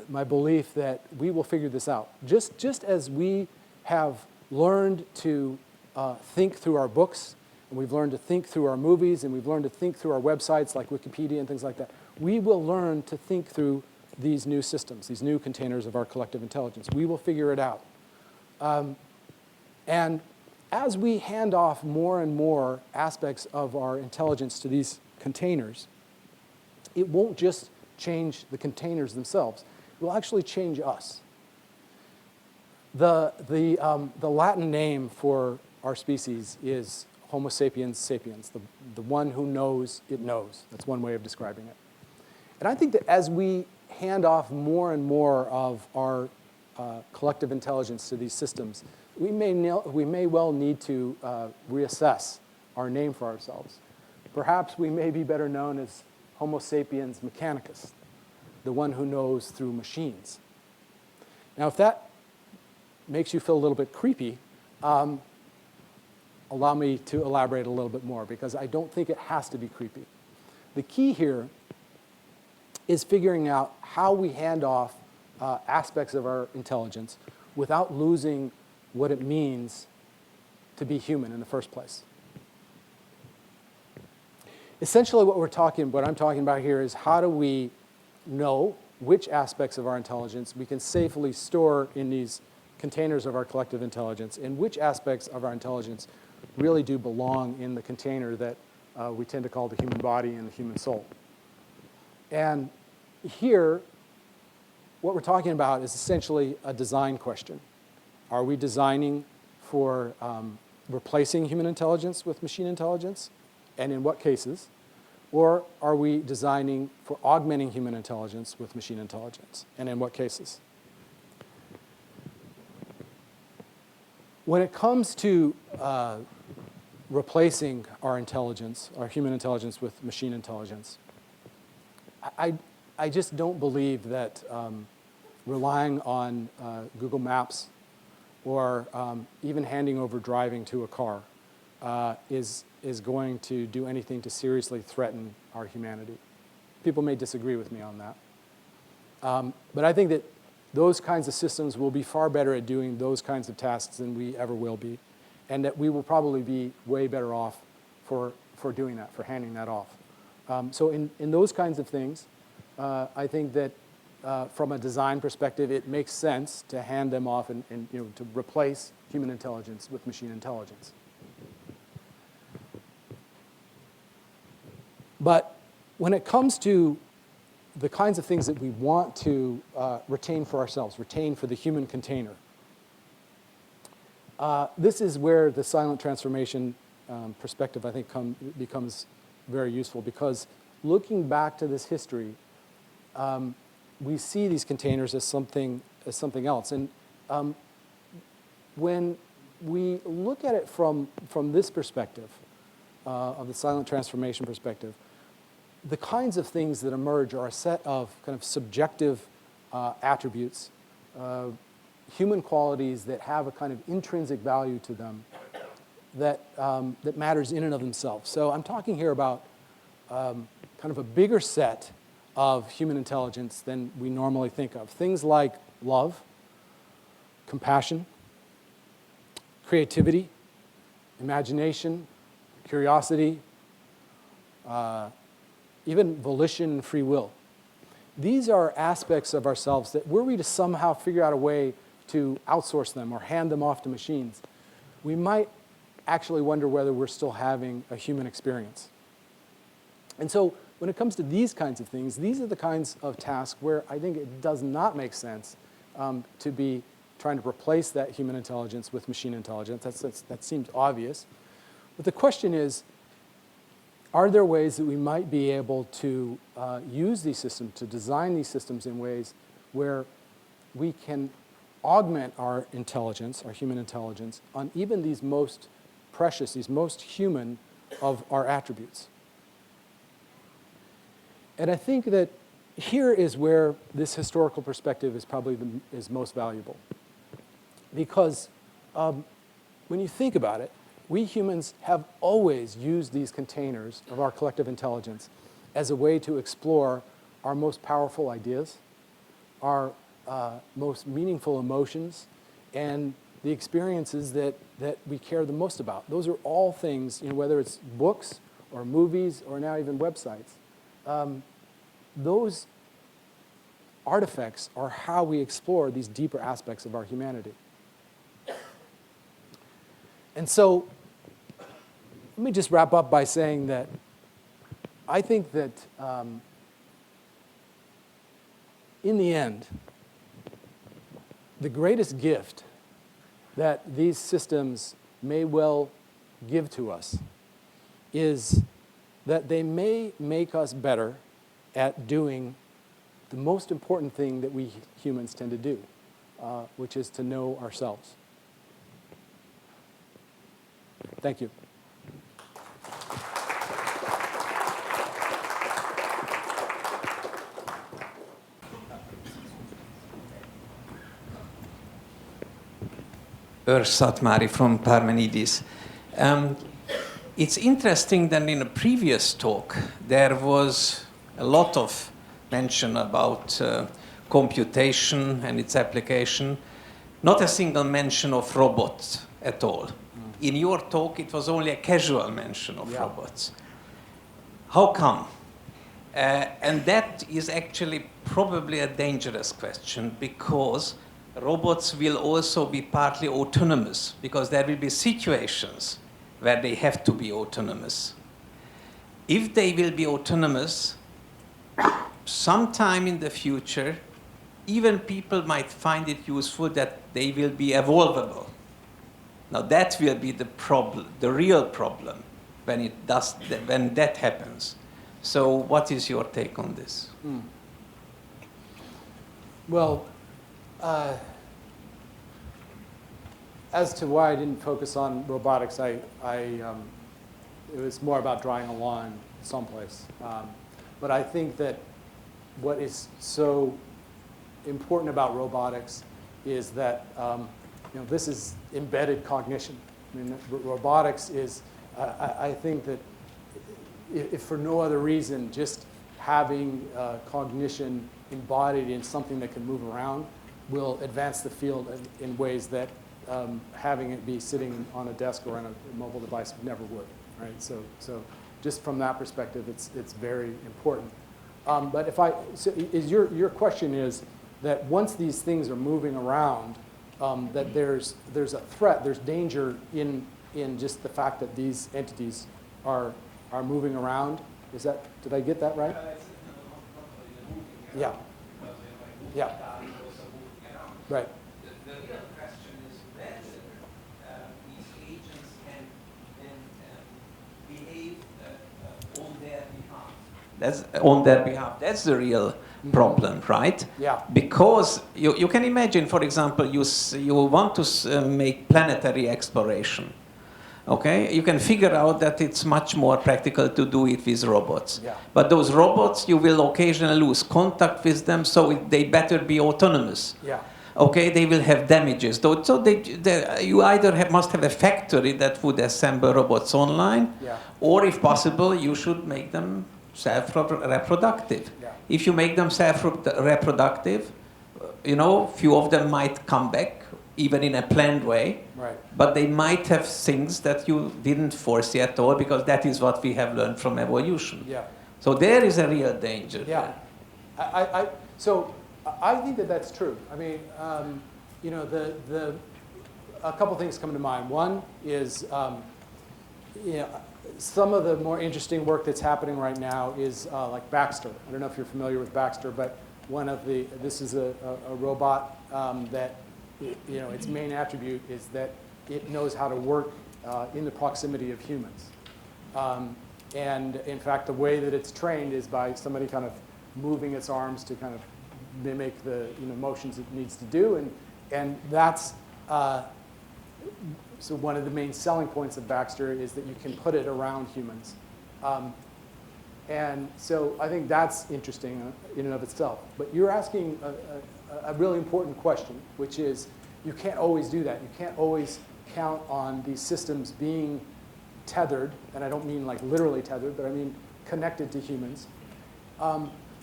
my belief that we will figure this out. Just as we have learned to think through our books, and we've learned to think through our movies, and we've learned to think through our websites like Wikipedia and things like that, we will learn to think through these new systems, these new containers of our collective intelligence. We will figure it out. And as we hand off more and more aspects of our intelligence to these containers, it won't just change the containers themselves. It will actually change us. The Latin name for our species is Homo sapiens sapiens, the one who knows it knows. That's one way of describing it. And I think that as we hand off more and more of our collective intelligence to these systems, we may well need to reassess our name for ourselves. Perhaps we may be better known as Homo sapiens mechanicus, the one who knows through machines. Now, if that makes you feel a little bit creepy, allow me to elaborate a little bit more, because I don't think it has to be creepy. The key here is figuring out how we hand off aspects of our intelligence without losing what it means to be human in the first place. Essentially, what I'm talking about here is how do we know which aspects of our intelligence we can safely store in these containers of our collective intelligence, and which aspects of our intelligence really do belong in the container that we tend to call the human body and the human soul. And here, what we're talking about is essentially a design question. Are we designing for replacing human intelligence with machine intelligence? And in what cases? Or are we designing for augmenting human intelligence with machine intelligence? And in what cases? When it comes to replacing our intelligence, our human intelligence with machine intelligence, I just don't believe that relying on Google Maps or even handing over driving to a car is going to do anything to seriously threaten our humanity. People may disagree with me on that. But I think that those kinds of systems will be far better at doing those kinds of tasks than we ever will be, and that we will probably be way better off for doing that, for handing that off. So in those kinds of things, I think that from a design perspective, it makes sense to hand them off and to replace human intelligence with machine intelligence. But when it comes to the kinds of things that we want to retain for ourselves, retain for the human container, this is where the silent transformation perspective, I think, becomes very useful, because looking back to this history, we see these containers as something else. And when we look at it from this perspective, of the silent transformation perspective, the kinds of things that emerge are a set of kind of subjective attributes, human qualities that have a kind of intrinsic value to them, that matters in and of themselves. So I'm talking here about kind of a bigger set of human intelligence than we normally think of. Things like love, compassion, creativity, imagination, curiosity, even volition and free will. These are aspects of ourselves that were we to somehow figure out a way to outsource them or hand them off to machines, we might actually wonder whether we're still having a human experience. And so when it comes to these kinds of things, these are the kinds of tasks where I think it does not make sense to be trying to replace that human intelligence with machine intelligence. That seems obvious. But the question is, are there ways that we might be able to use these systems, to design these systems in ways where we can augment our intelligence, our human intelligence, on even these most precious, these most human of our attributes? And I think that here is where this historical perspective is probably is most valuable. Because when you think about it, we humans have always used these containers of our collective intelligence as a way to explore our most powerful ideas, our most meaningful emotions, and the experiences that we care the most about. Those are all things, whether it's books or movies or now even websites. Those artifacts are how we explore these deeper aspects of our humanity. And so let me just wrap up by saying that I think that in the end, the greatest gift that these systems may well give to us is that they may make us better at doing the most important thing that we humans tend to do, which is to know ourselves. Thank you. Satmari from Parmenides. It's interesting that in a previous talk there was a lot of mention about computation and its application, not a single mention of robots at all. In your talk it was only a casual mention of robots. How come? And that is actually probably a dangerous question, because robots will also be partly autonomous, because there will be situations where they have to be autonomous. If they will be autonomous, sometime in the future, even people might find it useful that they will be evolvable. Now that will be the problem, the real problem, when that happens. So what is your take on this? Well, as to why I didn't focus on robotics, it was more about drawing a line someplace. But I think that what is so important about robotics is that this is embedded cognition. I mean, robotics is, I think that if for no other reason, just having cognition embodied in something that can move around will advance the field in ways that having it be sitting on a desk or on a mobile device never would, right? So just from that perspective, it's very important. But your question is that once these things are moving around, that there's a threat, there's danger in just the fact that these entities are moving around. Did I get that right? Yeah. Yeah. Right. The real question is whether these agents can then behave on their behalf. That's the real problem, right? Yeah. Because you can imagine, for example, you want to make planetary exploration. Okay, you can figure out that it's much more practical to do it with robots. Yeah. But those robots, you will occasionally lose contact with them, so they better be autonomous. Yeah. okay, they will have damages. So you either must have a factory that would assemble robots online, Yeah. or if possible, you should make them self-reproductive. Yeah. If you make them self-reproductive, few of them might come back, even in a planned way. Right. But they might have things that you didn't foresee at all, because that is what we have learned from evolution. Yeah. So there is a real danger. Yeah. So I think that that's true. I mean, a couple things come to mind. One is, some of the more interesting work that's happening right now is like Baxter. I don't know if you're familiar with Baxter, but this is a robot that, its main attribute is that it knows how to work in the proximity of humans. And in fact, the way that it's trained is by somebody kind of moving its arms to kind of mimic the motions it needs to do. And that's, so one of the main selling points of Baxter is that you can put it around humans. And so I think that's interesting in and of itself. But you're asking a really important question, which is you can't always do that. You can't always count on these systems being tethered, and I don't mean like literally tethered, but I mean connected to humans.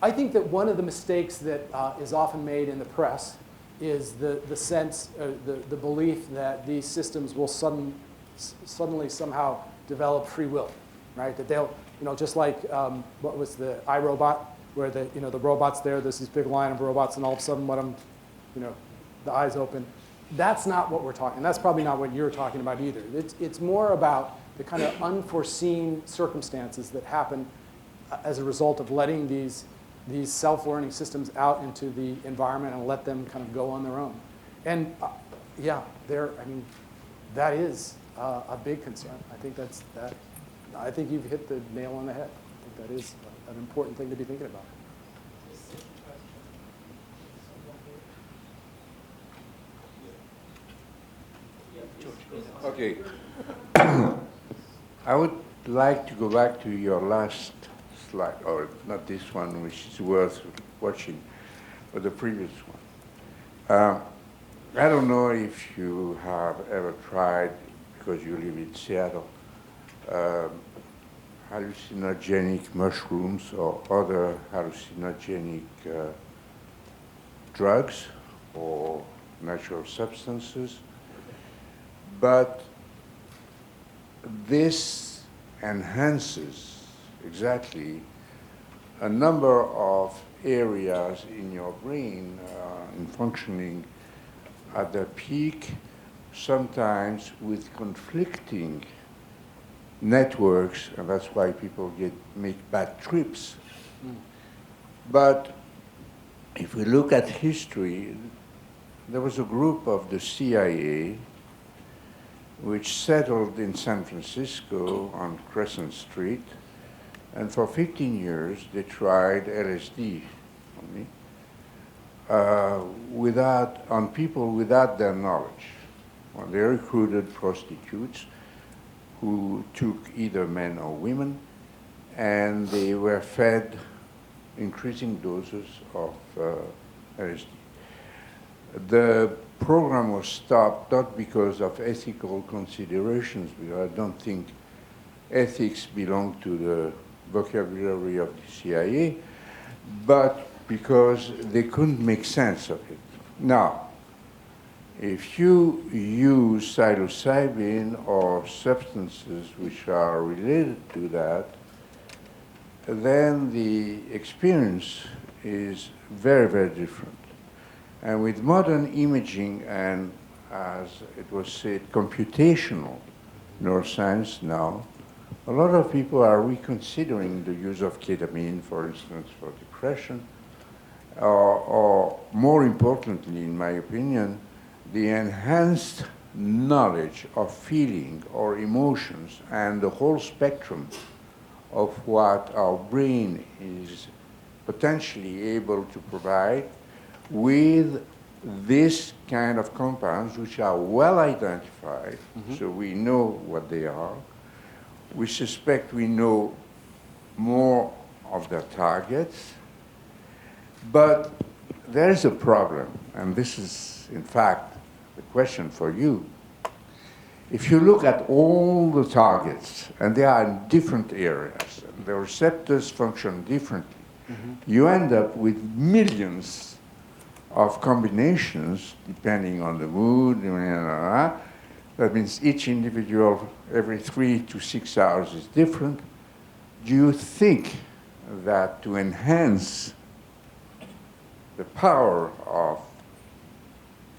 I think that one of the mistakes that is often made in the press is the sense, the belief that these systems will suddenly somehow develop free will, right? That they'll, just like what was the iRobot, where the robot's there's this big line of robots, and all of a sudden, the eyes open. That's not what we're talking. That's probably not what you're talking about either. It's more about the kind of unforeseen circumstances that happen as a result of letting these self-learning systems out into the environment and let them kind of go on their own. And that is a big concern. I think I think you've hit the nail on the head. I think that is an important thing to be thinking about. Okay. I would like to go back to your last slide, or not this one, which is worth watching, but the previous one. I don't know if you have ever tried, because you live in Seattle, hallucinogenic mushrooms or other hallucinogenic drugs or natural substances. But this enhances exactly a number of areas in your brain in functioning at their peak, sometimes with conflicting networks, and that's why people make bad trips. But if we look at history, there was a group of the CIA which settled in San Francisco on Crescent Street, and for 15 years they tried LSD on me, on people without their knowledge. Well, they recruited prostitutes who took either men or women, and they were fed increasing doses of LSD. The program was stopped not because of ethical considerations, because I don't think ethics belong to the vocabulary of the CIA, but because they couldn't make sense of it. Now, if you use psilocybin or substances which are related to that, then the experience is very, very different. And with modern imaging and, as it was said, computational neuroscience now, a lot of people are reconsidering the use of ketamine, for instance, for depression, or more importantly, in my opinion, the enhanced knowledge of feeling or emotions and the whole spectrum of what our brain is potentially able to provide with this kind of compounds, which are well identified, so we know what they are. We suspect we know more of their targets, but there is a problem, and this is, in fact, the question for you. If you look at all the targets, and they are in different areas, and the receptors function differently, you end up with millions of combinations depending on the mood. That means each individual every 3 to 6 hours is different. Do you think that to enhance the power of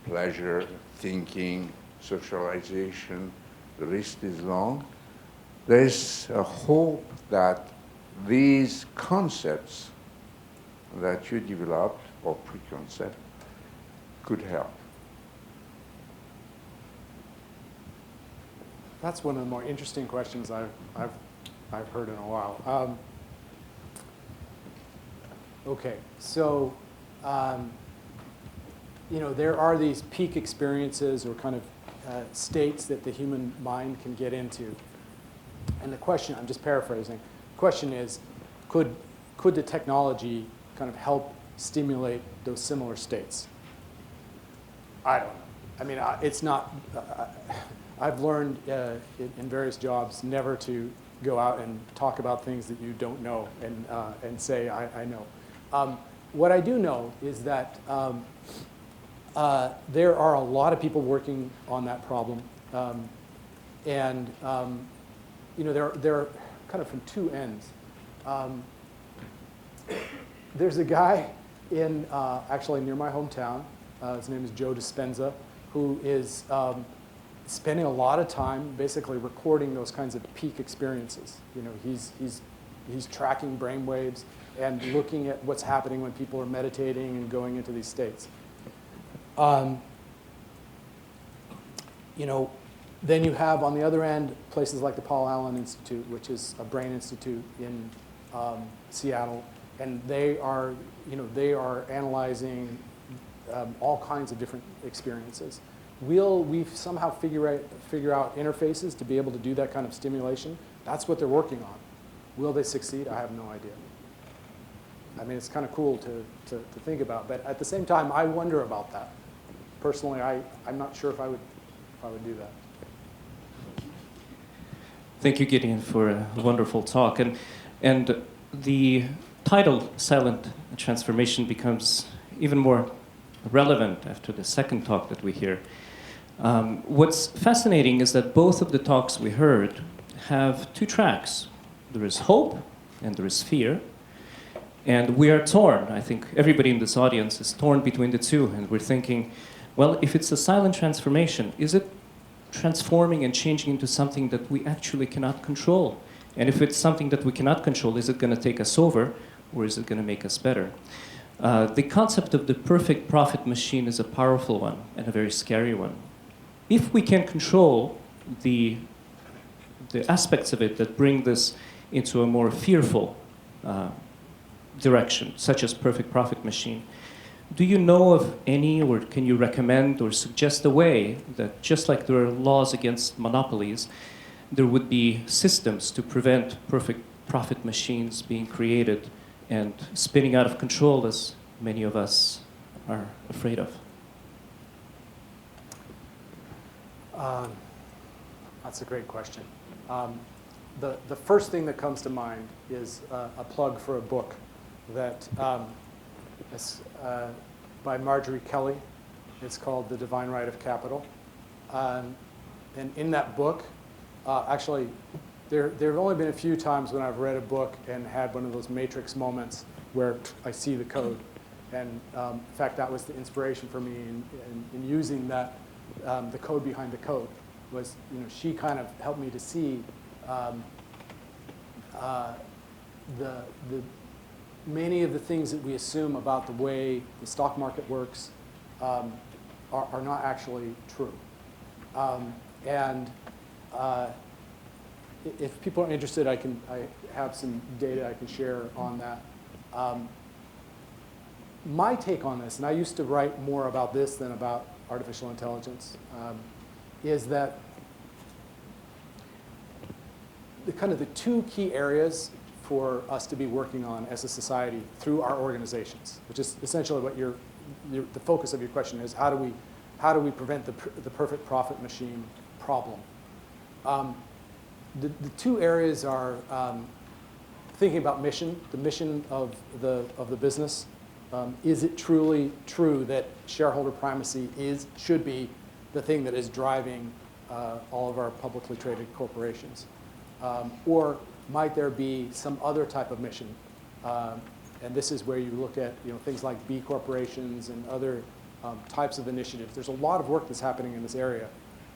pleasure, thinking, socialization, the list is long, there is a hope that these concepts that you developed, or preconcept, could help? That's one of the more interesting questions I've heard in a while. Okay, so there are these peak experiences or kind of states that the human mind can get into. And the question, I'm just paraphrasing, the question is, could the technology kind of help stimulate those similar states? I don't know. I mean, it's not, I've learned in various jobs never to go out and talk about things that you don't know and say, I know. What I do know is that there are a lot of people working on that problem. They're kind of from two ends. There's a guy in actually near my hometown. His name is Joe Dispenza, who is spending a lot of time basically recording those kinds of peak experiences. He's tracking brain waves and looking at what's happening when people are meditating and going into these states. Then you have on the other end places like the Paul Allen Institute, which is a brain institute in Seattle, and they are analyzing all kinds of different experiences. Will we somehow figure out interfaces to be able to do that kind of stimulation? That's what they're working on. Will they succeed? I have no idea. I mean, it's kind of cool to think about, but at the same time, I wonder about that. Personally, I'm not sure if I would do that. Thank you, Gideon, for a wonderful talk. And the title, Silent Transformation, becomes even more relevant after the second talk that we hear. What's fascinating is that both of the talks we heard have two tracks. There is hope and there is fear. And we are torn. I think everybody in this audience is torn between the two. And we're thinking, well, if it's a silent transformation, is it transforming and changing into something that we actually cannot control? And if it's something that we cannot control, is it going to take us over, or is it going to make us better? The concept of the perfect profit machine is a powerful one and a very scary one. If we can control the aspects of it that bring this into a more fearful direction, such as perfect profit machine, do you know of any, or can you recommend or suggest a way that, just like there are laws against monopolies, there would be systems to prevent perfect profit machines being created and spinning out of control, as many of us are afraid of? That's a great question. The first thing that comes to mind is a plug for a book that is by Marjorie Kelly. It's called The Divine Right of Capital. And in that book, actually, there have only been a few times when I've read a book and had one of those matrix moments where I see the code. And in fact, that was the inspiration for me in using that, the code behind the code. Was, she kind of helped me to see many of the things that we assume about the way the stock market works are not actually true. If people are interested, I have some data I can share on that. My take on this, and I used to write more about this than about artificial intelligence, is that the two key areas for us to be working on as a society through our organizations, which is essentially what the focus of your question is. How do we prevent the perfect profit machine problem? The two areas are thinking about mission, the mission of the business. Is it truly true that shareholder primacy should be the thing that is driving all of our publicly traded corporations? Or might there be some other type of mission? And this is where you look at things like B corporations and other types of initiatives. There's a lot of work that's happening in this area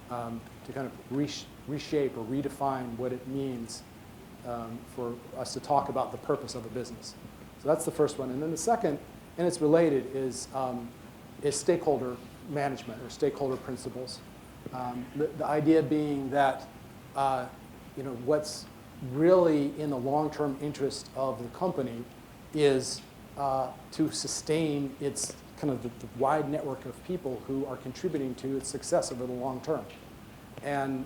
to kind of reshape or redefine what it means for us to talk about the purpose of a business. So that's the first one. And then the second, and it's related, is stakeholder management or stakeholder principles. The idea being that what's really in the long-term interest of the company is to sustain its kind of the wide network of people who are contributing to its success over the long term. And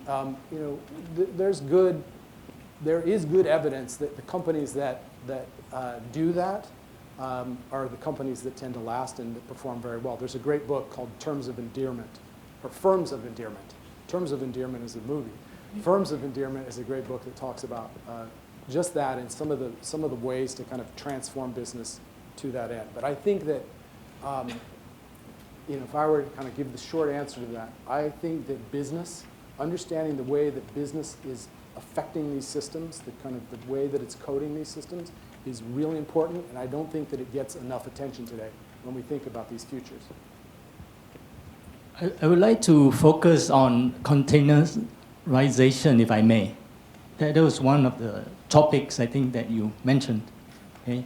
there is good evidence that the companies that do that are the companies that tend to last and that perform very well. There's a great book called Terms of Endearment, or Firms of Endearment. Terms of Endearment is a movie. Firms of Endearment is a great book that talks about just that and some of the ways to kind of transform business to that end. But I think that if I were to kind of give the short answer to that, I think that business, understanding the way that business is affecting these systems, the way that it's coding these systems, is really important, and I don't think that it gets enough attention today when we think about these futures. I would like to focus on containerization, if I may. That was one of the topics I think that you mentioned. Okay.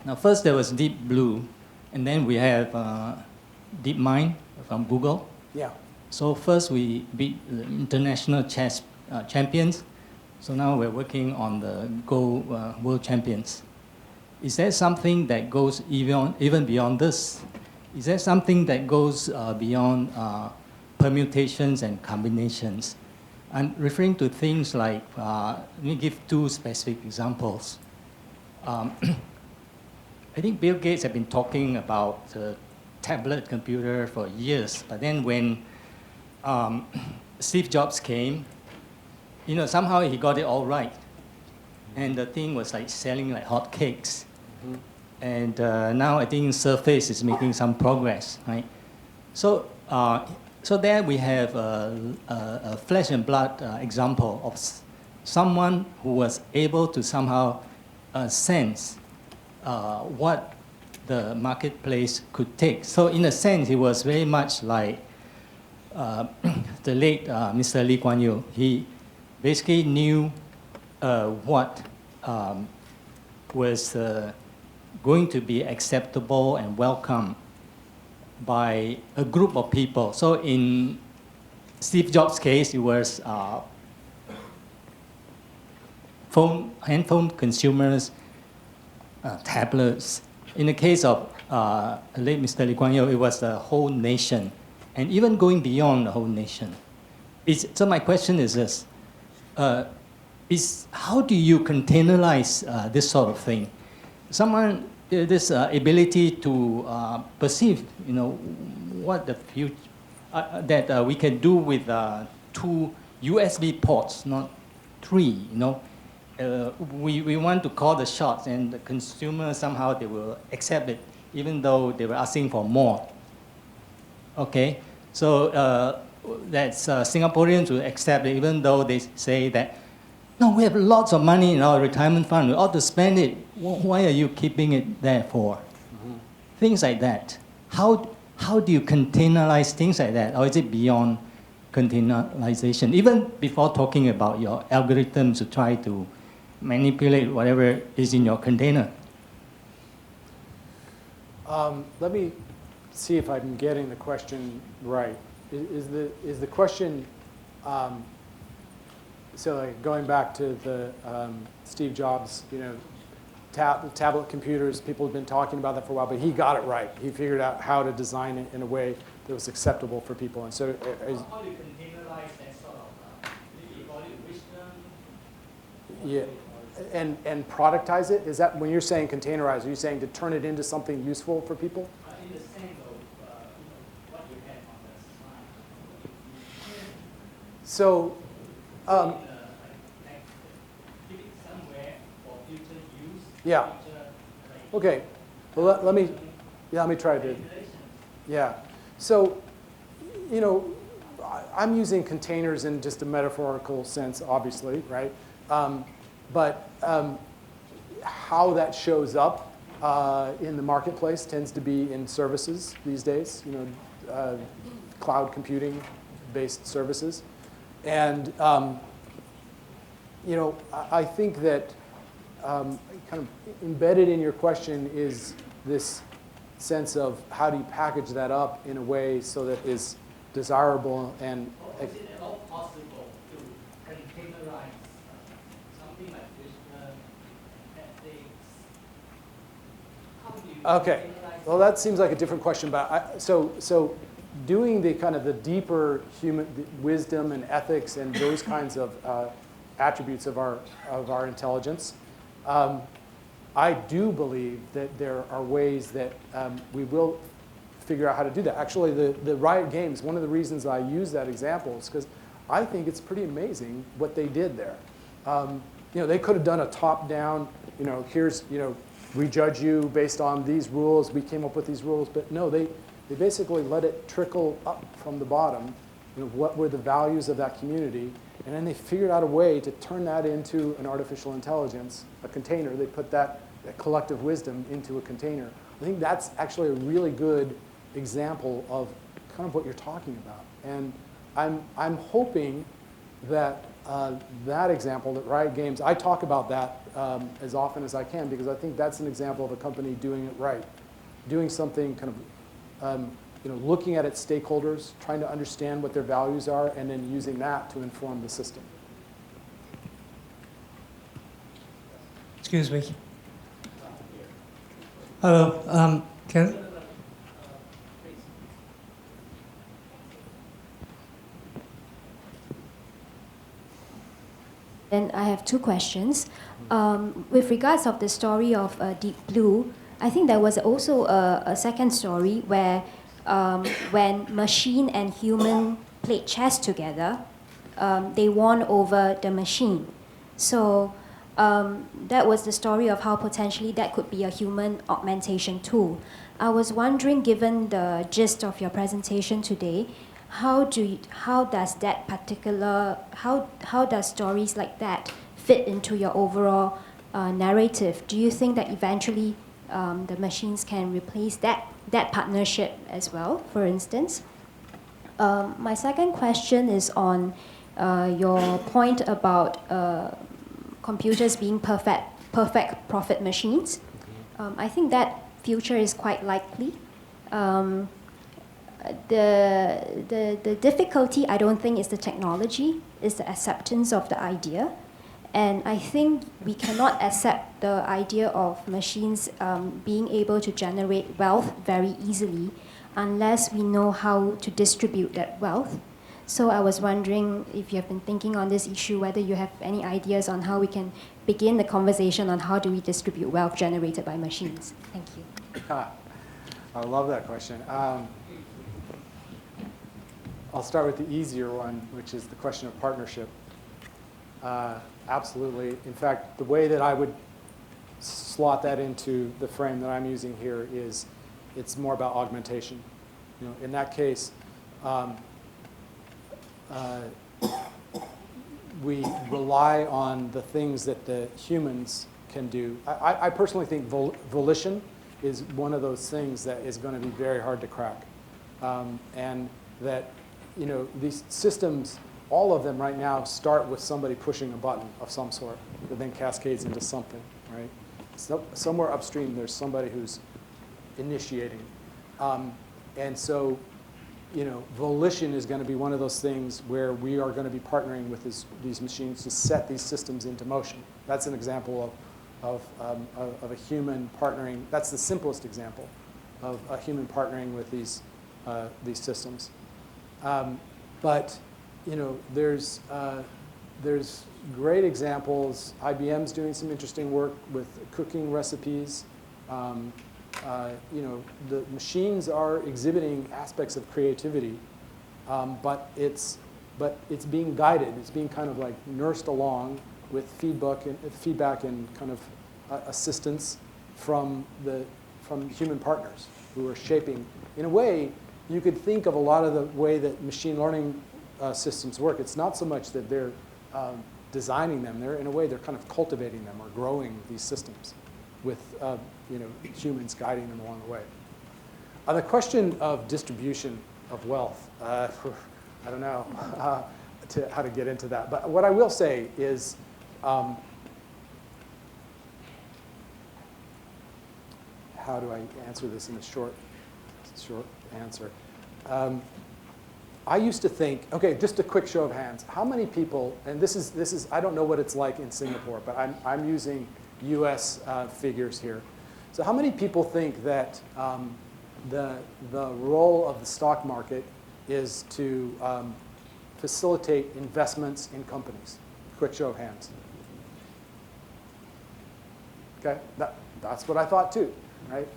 Now, first there was Deep Blue, and then we have DeepMind from Google. Yeah. So first we beat the international chess champions. So now we're working on the Go World Champions. Is there something that goes even beyond this? Is there something that goes beyond permutations and combinations? I'm referring to things like, let me give two specific examples. I think Bill Gates has been talking about the tablet computer for years, but then when Steve Jobs came, somehow he got it all right. And the thing was like selling like hotcakes. Mm-hmm. And now I think Surface is making some progress, right? So there we have a flesh and blood example of someone who was able to somehow sense what the marketplace could take. So in a sense, he was very much like the late Mr. Lee Kuan Yew. He basically knew what was going to be acceptable and welcome by a group of people. So in Steve Jobs' case, it was handphone consumers, tablets. In the case of late Mr. Lee Kuan Yew, it was the whole nation, and even going beyond the whole nation. So my question is this. How do you containerize this sort of thing? This ability to perceive, what the future, that we can do with 2 USB ports, not 3, we want to call the shots, and the consumer somehow they will accept it, even though they were asking for more. Okay, so that's Singaporeans will accept it, even though they say that, no, we have lots of money in our retirement fund, we ought to spend it. Why are you keeping it there for? Mm-hmm. Things like that. How do you containerize things like that, or is it beyond containerization? Even before talking about your algorithms to try to manipulate whatever is in your container. Let me see if I'm getting the question right. Is the question, so like going back to the Steve Jobs, tablet computers, people have been talking about that for a while, but he got it right. He figured out how to design it in a way that was acceptable for people. And so, how do you containerize that sort of wisdom? Yeah, and productize it? Is that when you're saying containerize, are you saying to turn it into something useful for people? In the sense of what you had on the slide. So, keep it somewhere for future use. yeah. Okay. Well, let me try to. Yeah. So, you know, I'm using containers in just a metaphorical sense, obviously, right? But how that shows up in the marketplace tends to be in services these days, you know, cloud computing-based services. And, you know, I think that kind of embedded in your question is this sense of how do you package that up in a way so that is desirable and. Or is it at all possible to containerize something like this ethics? Okay. Well, that seems like a different question, but so doing the kind of the deeper human wisdom and ethics and those kinds of attributes of our intelligence. I do believe that there are ways that we will figure out how to do that. Actually, the Riot Games, one of the reasons I use that example is because I think it's pretty amazing what they did there. You know, they could have done a top-down, you know, here's, you know, we judge you based on these rules, we came up with these rules, but no, they basically let it trickle up from the bottom, you know, what were the values of that community, and then they figured out a way to turn that into an artificial intelligence, a container. They put that collective wisdom into a container. I think that's actually a really good example of kind of what you're talking about. And I'm hoping that that example, that Riot Games, I talk about that as often as I can because I think that's an example of a company doing it right, doing something kind of, you know, looking at its stakeholders, trying to understand what their values are, and then using that to inform the system. Excuse me. Hello. And I have two questions. With regards of the story of Deep Blue, I think there was also a second story where when machine and human played chess together, they won over the machine. So that was the story of how potentially that could be a human augmentation tool. I was wondering, given the gist of your presentation today, how does stories like that fit into your overall narrative? Do you think that eventually the machines can replace that partnership as well, for instance? My second question is on your point about computers being perfect profit machines. I think that future is quite likely. The difficulty, I don't think, is the technology, is the acceptance of the idea. And I think we cannot accept the idea of machines being able to generate wealth very easily unless we know how to distribute that wealth. So I was wondering if you have been thinking on this issue, whether you have any ideas on how we can begin the conversation on how do we distribute wealth generated by machines. Thank you. I love that question. I'll start with the easier one, which is the question of partnership. Absolutely. In fact, the way that I would slot that into the frame that I'm using here is it's more about augmentation. You know, in that case, we rely on the things that the humans can do. I personally think volition is one of those things that is going to be very hard to crack. And that, you know, these systems, all of them right now start with somebody pushing a button of some sort that then cascades into something, right? So somewhere upstream, there's somebody who's initiating. And so, you know, volition is going to be one of those things where we are going to be partnering with these machines to set these systems into motion. That's an example of a human partnering. That's the simplest example of a human partnering with these systems. But you know, there's great examples. IBM's doing some interesting work with cooking recipes. The machines are exhibiting aspects of creativity, but it's being guided. It's being kind of like nursed along with feedback and kind of assistance from human partners who are shaping. In a way, you could think of a lot of the way that machine learning systems work. It's not so much that they're designing them. In a way, they're kind of cultivating them or growing these systems with humans guiding them along the way. On the question of distribution of wealth, I don't know how to get into that. But what I will say is, how do I answer this in a short answer? I used to think, okay, just a quick show of hands. How many people, and this is I don't know what it's like in Singapore, but I'm using US figures here. So how many people think that the role of the stock market is to facilitate investments in companies? Quick show of hands. Okay, that's what I thought too, right?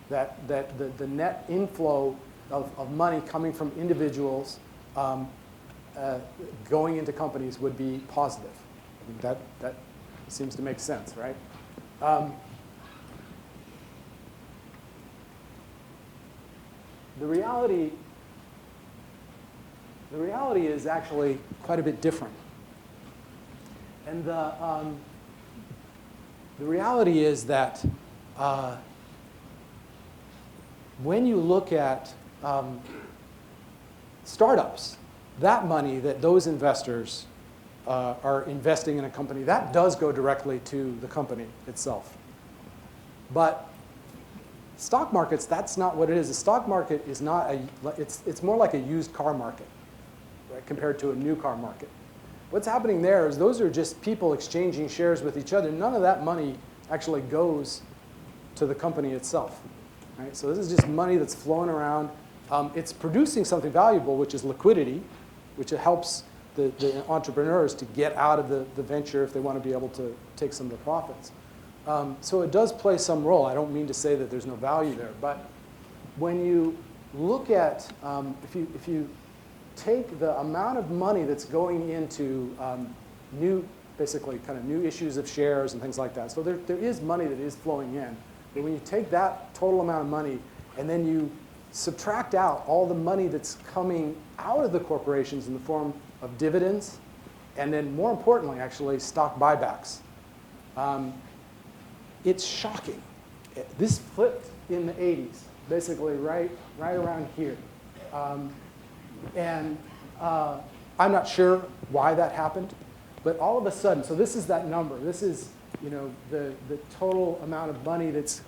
That the net inflow of money coming from individuals going into companies would be positive. I mean, that seems to make sense, right? The reality is actually quite a bit different. And the reality is that when you look at startups, that money that those investors are investing in a company, that does go directly to the company itself. But stock markets, that's not what it is. The stock market is not it's more like a used car market, right, compared to a new car market. What's happening there is those are just people exchanging shares with each other. None of that money actually goes to the company itself. Right? So this is just money that's flowing around. It's producing something valuable, which is liquidity, which helps the entrepreneurs to get out of the venture if they want to be able to take some of the profits. So it does play some role. I don't mean to say that there's no value there, but when you look at, if you take the amount of money that's going into basically kind of new issues of shares and things like that, so there is money that is flowing in. But when you take that total amount of money and then you subtract out all the money that's coming out of the corporations in the form of dividends, and then more importantly, actually, stock buybacks, it's shocking. This flipped in the 80s, basically right around here. I'm not sure why that happened, but all of a sudden, so this is that number. This is the total amount of money that's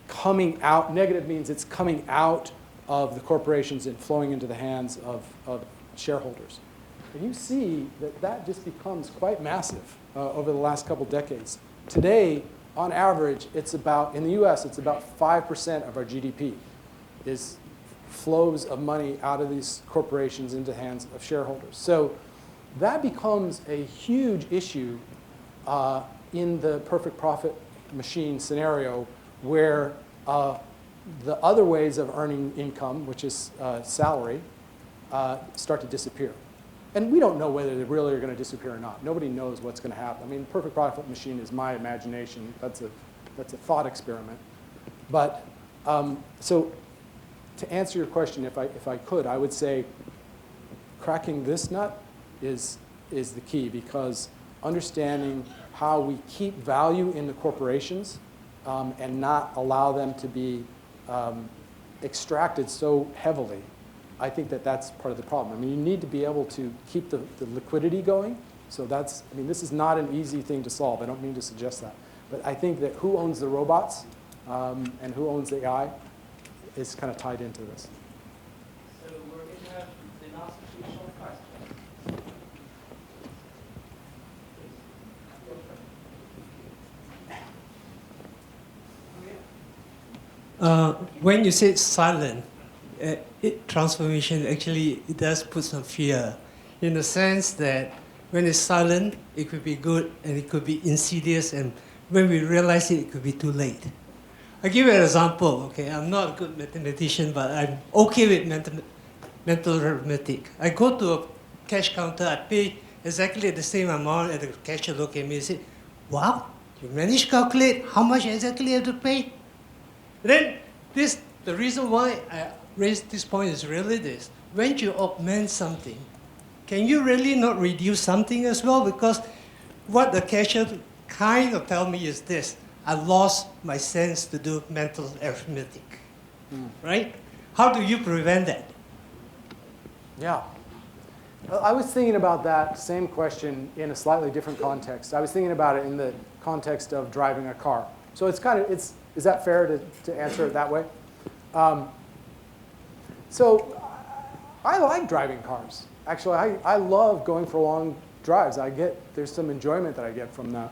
coming out. Negative means it's coming out of the corporations and flowing into the hands of shareholders. And you see that just becomes quite massive over the last couple decades. Today, on average, in the US, it's about 5% of our GDP is flows of money out of these corporations into the hands of shareholders. So that becomes a huge issue in the perfect profit machine scenario where the other ways of earning income, which is salary, start to disappear. And we don't know whether they really are going to disappear or not. Nobody knows what's going to happen. I mean, perfect profit machine is my imagination. That's a thought experiment. But so to answer your question, if I could, I would say cracking this nut is the key, because understanding how we keep value in the corporations and not allow them to be extracted so heavily, I think that's part of the problem. I mean, you need to be able to keep the liquidity going. So this is not an easy thing to solve. I don't mean to suggest that. But I think that who owns the robots and who owns the AI is kind of tied into this. So we're going to have the last two short questions. When you say silent, transformation, actually it does put some fear in the sense that when it's silent, it could be good and it could be insidious, and when we realize it, it could be too late. I'll give you an example, okay? I'm not a good mathematician, but I'm okay with mental arithmetic. I go to a cash counter, I pay exactly the same amount, and the cashier look at me and say, wow, you managed to calculate how much exactly you have to pay? Then the reason why I raised this point is really this. When you augment something, can you really not reduce something as well? Because what the cashier kind of tell me is this: I lost my sense to do mental arithmetic, right? How do you prevent that? Yeah. Well, I was thinking about that same question in a slightly different context. I was thinking about it in the context of driving a car. So is that fair to answer it that way? So I like driving cars. Actually, I love going for long drives. There's some enjoyment that I get from that.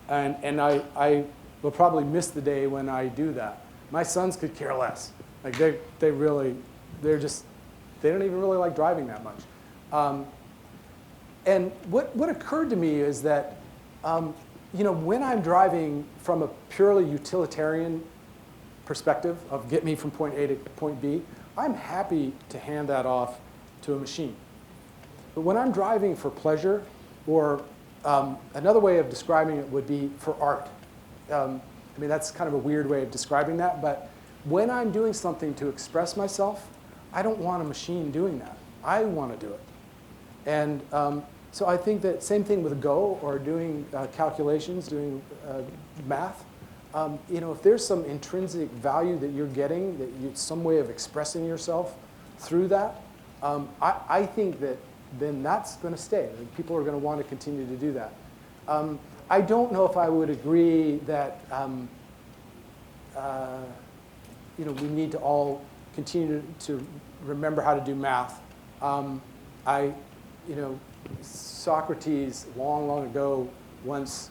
And I will probably miss the day when I do that. My sons could care less. Like they don't even really like driving that much. And what occurred to me is that, when I'm driving from a purely utilitarian perspective of get me from point A to point B, I'm happy to hand that off to a machine. But when I'm driving for pleasure, or another way of describing it would be for art. That's kind of a weird way of describing that, but when I'm doing something to express myself, I don't want a machine doing that. I want to do it. And so I think that same thing with Go or doing calculations, doing math. If there's some intrinsic value that you're getting, some way of expressing yourself through that, I think that then that's going to stay. People are going to want to continue to do that. I don't know if I would agree that we need to all continue to remember how to do math. Socrates long ago once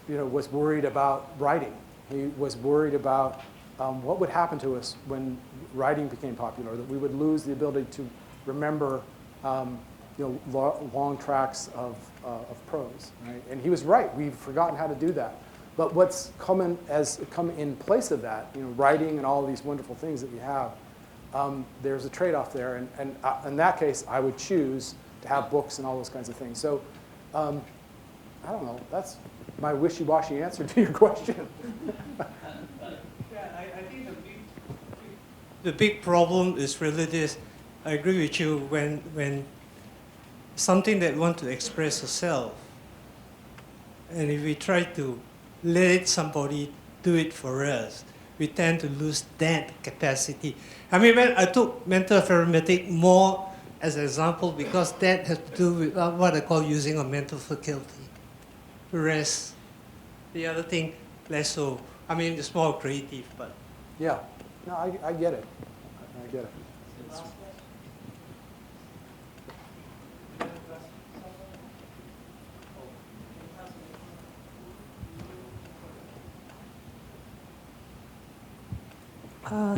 was worried about writing. He was worried about what would happen to us when writing became popular, that we would lose the ability to remember long tracks of prose. Right? And he was right. We've forgotten how to do that. But what's come in place of that, writing and all these wonderful things that we have, there's a trade-off there. And in that case, I would choose to have books and all those kinds of things. So I don't know. That's my wishy-washy answer to your question. I think the big problem is really this. I agree with you when something that want to express yourself, and if we try to let somebody do it for us, we tend to lose that capacity. When I took mental arithmetic more as an example because that has to do with what I call using a mental faculty. Whereas the other thing, less so. It's more creative, but. Yeah, no, I get it. I get it.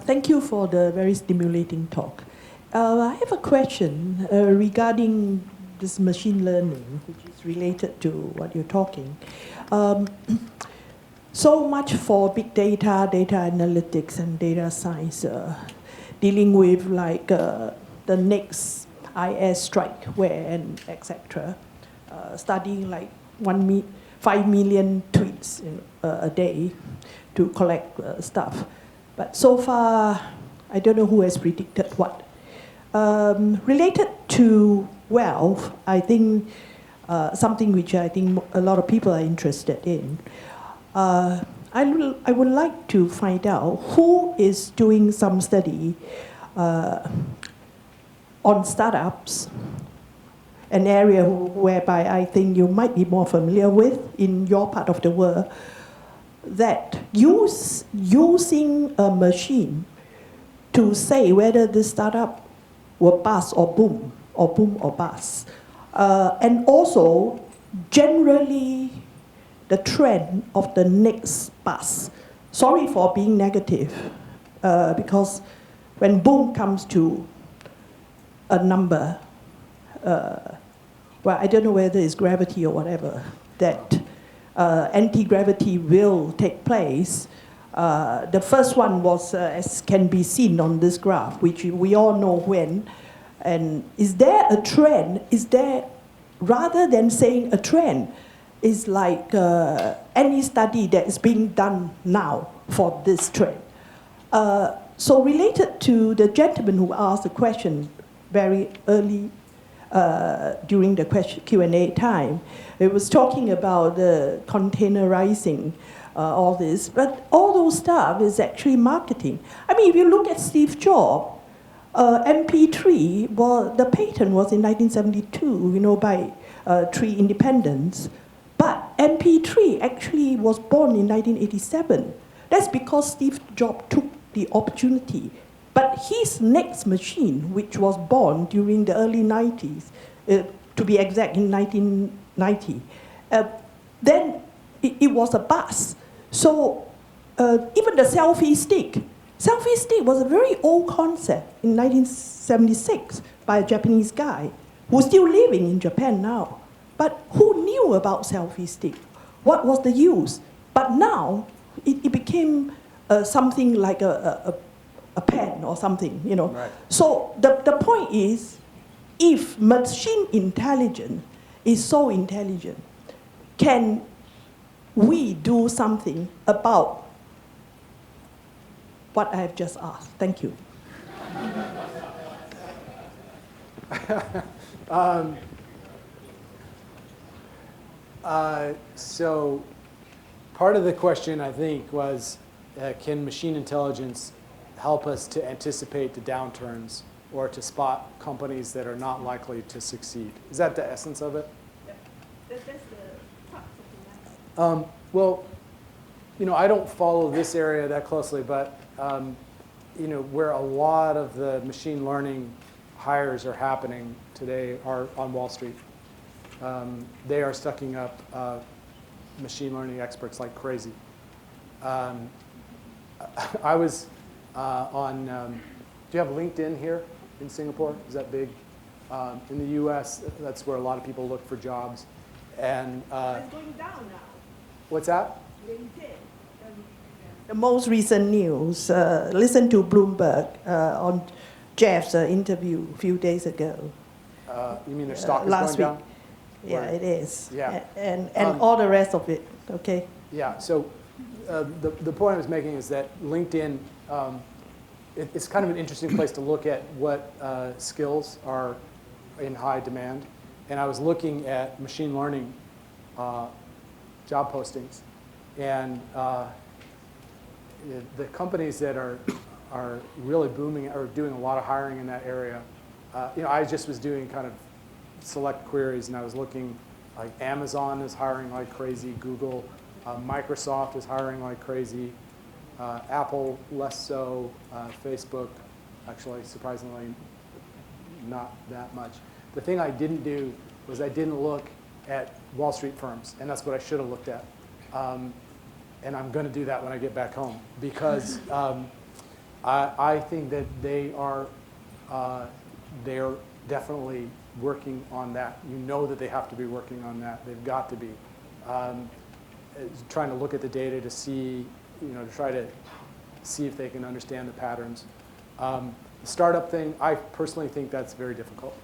Thank you for the very stimulating talk. I have a question regarding this machine learning, which is related to what you're talking. So much for big data, data analytics, and data science, dealing with the next IS strike, and etc. Studying 5 million tweets a day to collect stuff. But so far, I don't know who has predicted what. Related to wealth, I think something which I think a lot of people are interested in. I would like to find out who is doing some study on startups, an area whereby I think you might be more familiar with in your part of the world, that using a machine to say whether this startup will bust or boom or bust. And also, generally, the trend of the next bust. Sorry for being negative, because when boom comes to a number, well, I don't know whether it's gravity or whatever, that anti-gravity will take place. The first one was, as can be seen on this graph, which we all know when. And is there a trend? Is there, rather than saying a trend, is like any study that is being done now for this trend? So related to the gentleman who asked the question very early during the Q&A time, it was talking about the containerizing all this, but all those stuff is actually marketing. I mean, if you look at Steve Jobs, MP3, well, the patent was in 1972, by 3 independents. But MP3 actually was born in 1987. That's because Steve Jobs took the opportunity. But his next machine, which was born during the early 90s, to be exact, in 1990, then it was a bust. So even the selfie stick was a very old concept in 1976 by a Japanese guy who's still living in Japan now. But who knew about selfie stick? What was the use? But now it became something like a pen or something, Right. So the point is, if machine intelligence is so intelligent, can we do something about what I have just asked? Thank you. So part of the question, I think, was can machine intelligence help us to anticipate the downturns or to spot companies that are not likely to succeed? Is that the essence of it? That's the crux of the matter. Well, I don't follow this area that closely, but where a lot of the machine learning hires are happening today are on Wall Street. They are sucking up machine learning experts like crazy. I was on, do you have LinkedIn here in Singapore? Is that big? In the US, that's where a lot of people look for jobs. And It's going down now. what's that? LinkedIn. The most recent news, listen to Bloomberg on Jeff's interview a few days ago. You mean their stock is last going week. down? Yeah, Or- it is. Yeah. And all the rest of it, okay? Yeah, so the point I was making is that LinkedIn, it's kind of an interesting place to look at what skills are in high demand. And I was looking at machine learning job postings. And the companies that are really booming or doing a lot of hiring in that area, I just was doing kind of select queries, and I was looking, like Amazon is hiring like crazy, Google, Microsoft is hiring like crazy, Apple less so, Facebook, actually surprisingly not that much. The thing I didn't do was I didn't look at Wall Street firms, and that's what I should have looked at. And I'm going to do that when I get back home, because I think that they're definitely working on that. You know that they have to be working on that. They've got to be. Trying to look at the data to see, to try to see if they can understand the patterns. The startup thing, I personally think that's very difficult.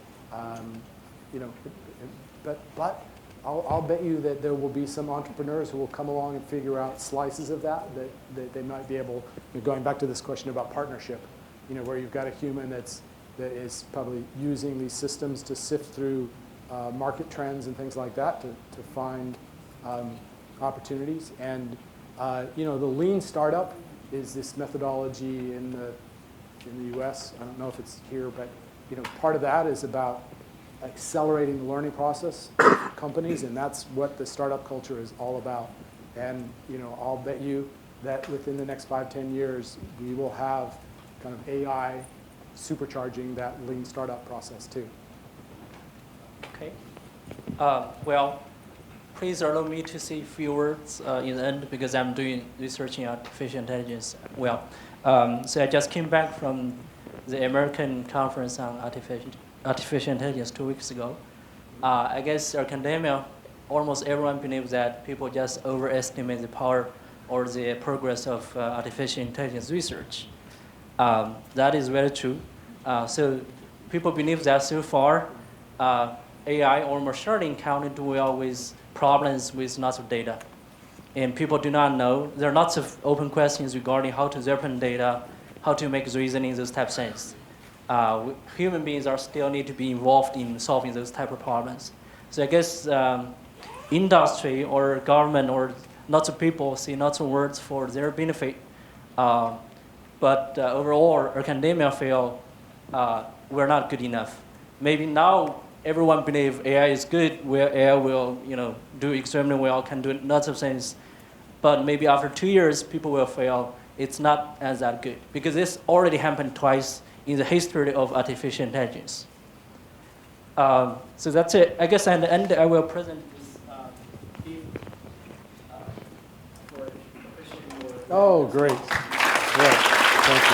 But I'll bet you that there will be some entrepreneurs who will come along and figure out slices of that they might be able, going back to this question about partnership, where you've got a human that is probably using these systems to sift through market trends and things like that to find opportunities. And the lean startup is this methodology in the US. I don't know if it's here, but part of that is about accelerating the learning process of companies, and that's what the startup culture is all about. And I'll bet you that within the next 5-10 years, we will have kind of AI supercharging that lean startup process too. Okay. Well, please allow me to say a few words in the end, because I'm doing research in artificial intelligence. Well, so I just came back from the American conference on artificial intelligence 2 weeks ago. I guess academia, almost everyone believes that people just overestimate the power or the progress of artificial intelligence research. That is very true. So people believe that so far, AI or machine learning can do well with problems with lots of data. And people do not know. There are lots of open questions regarding how to interpret data, how to make reasoning, those type of things. Human beings are still need to be involved in solving those type of problems. So I guess industry or government or lots of people see lots of words for their benefit. But overall, academia feel we're not good enough. Maybe now everyone believes AI is good, where AI will do extremely well, can do lots of things. But maybe after 2 years, people will feel it's not as that good because this already happened twice in the history of artificial intelligence. So that's it. I guess at the end, I will present this Oh, great. Yeah, thank you.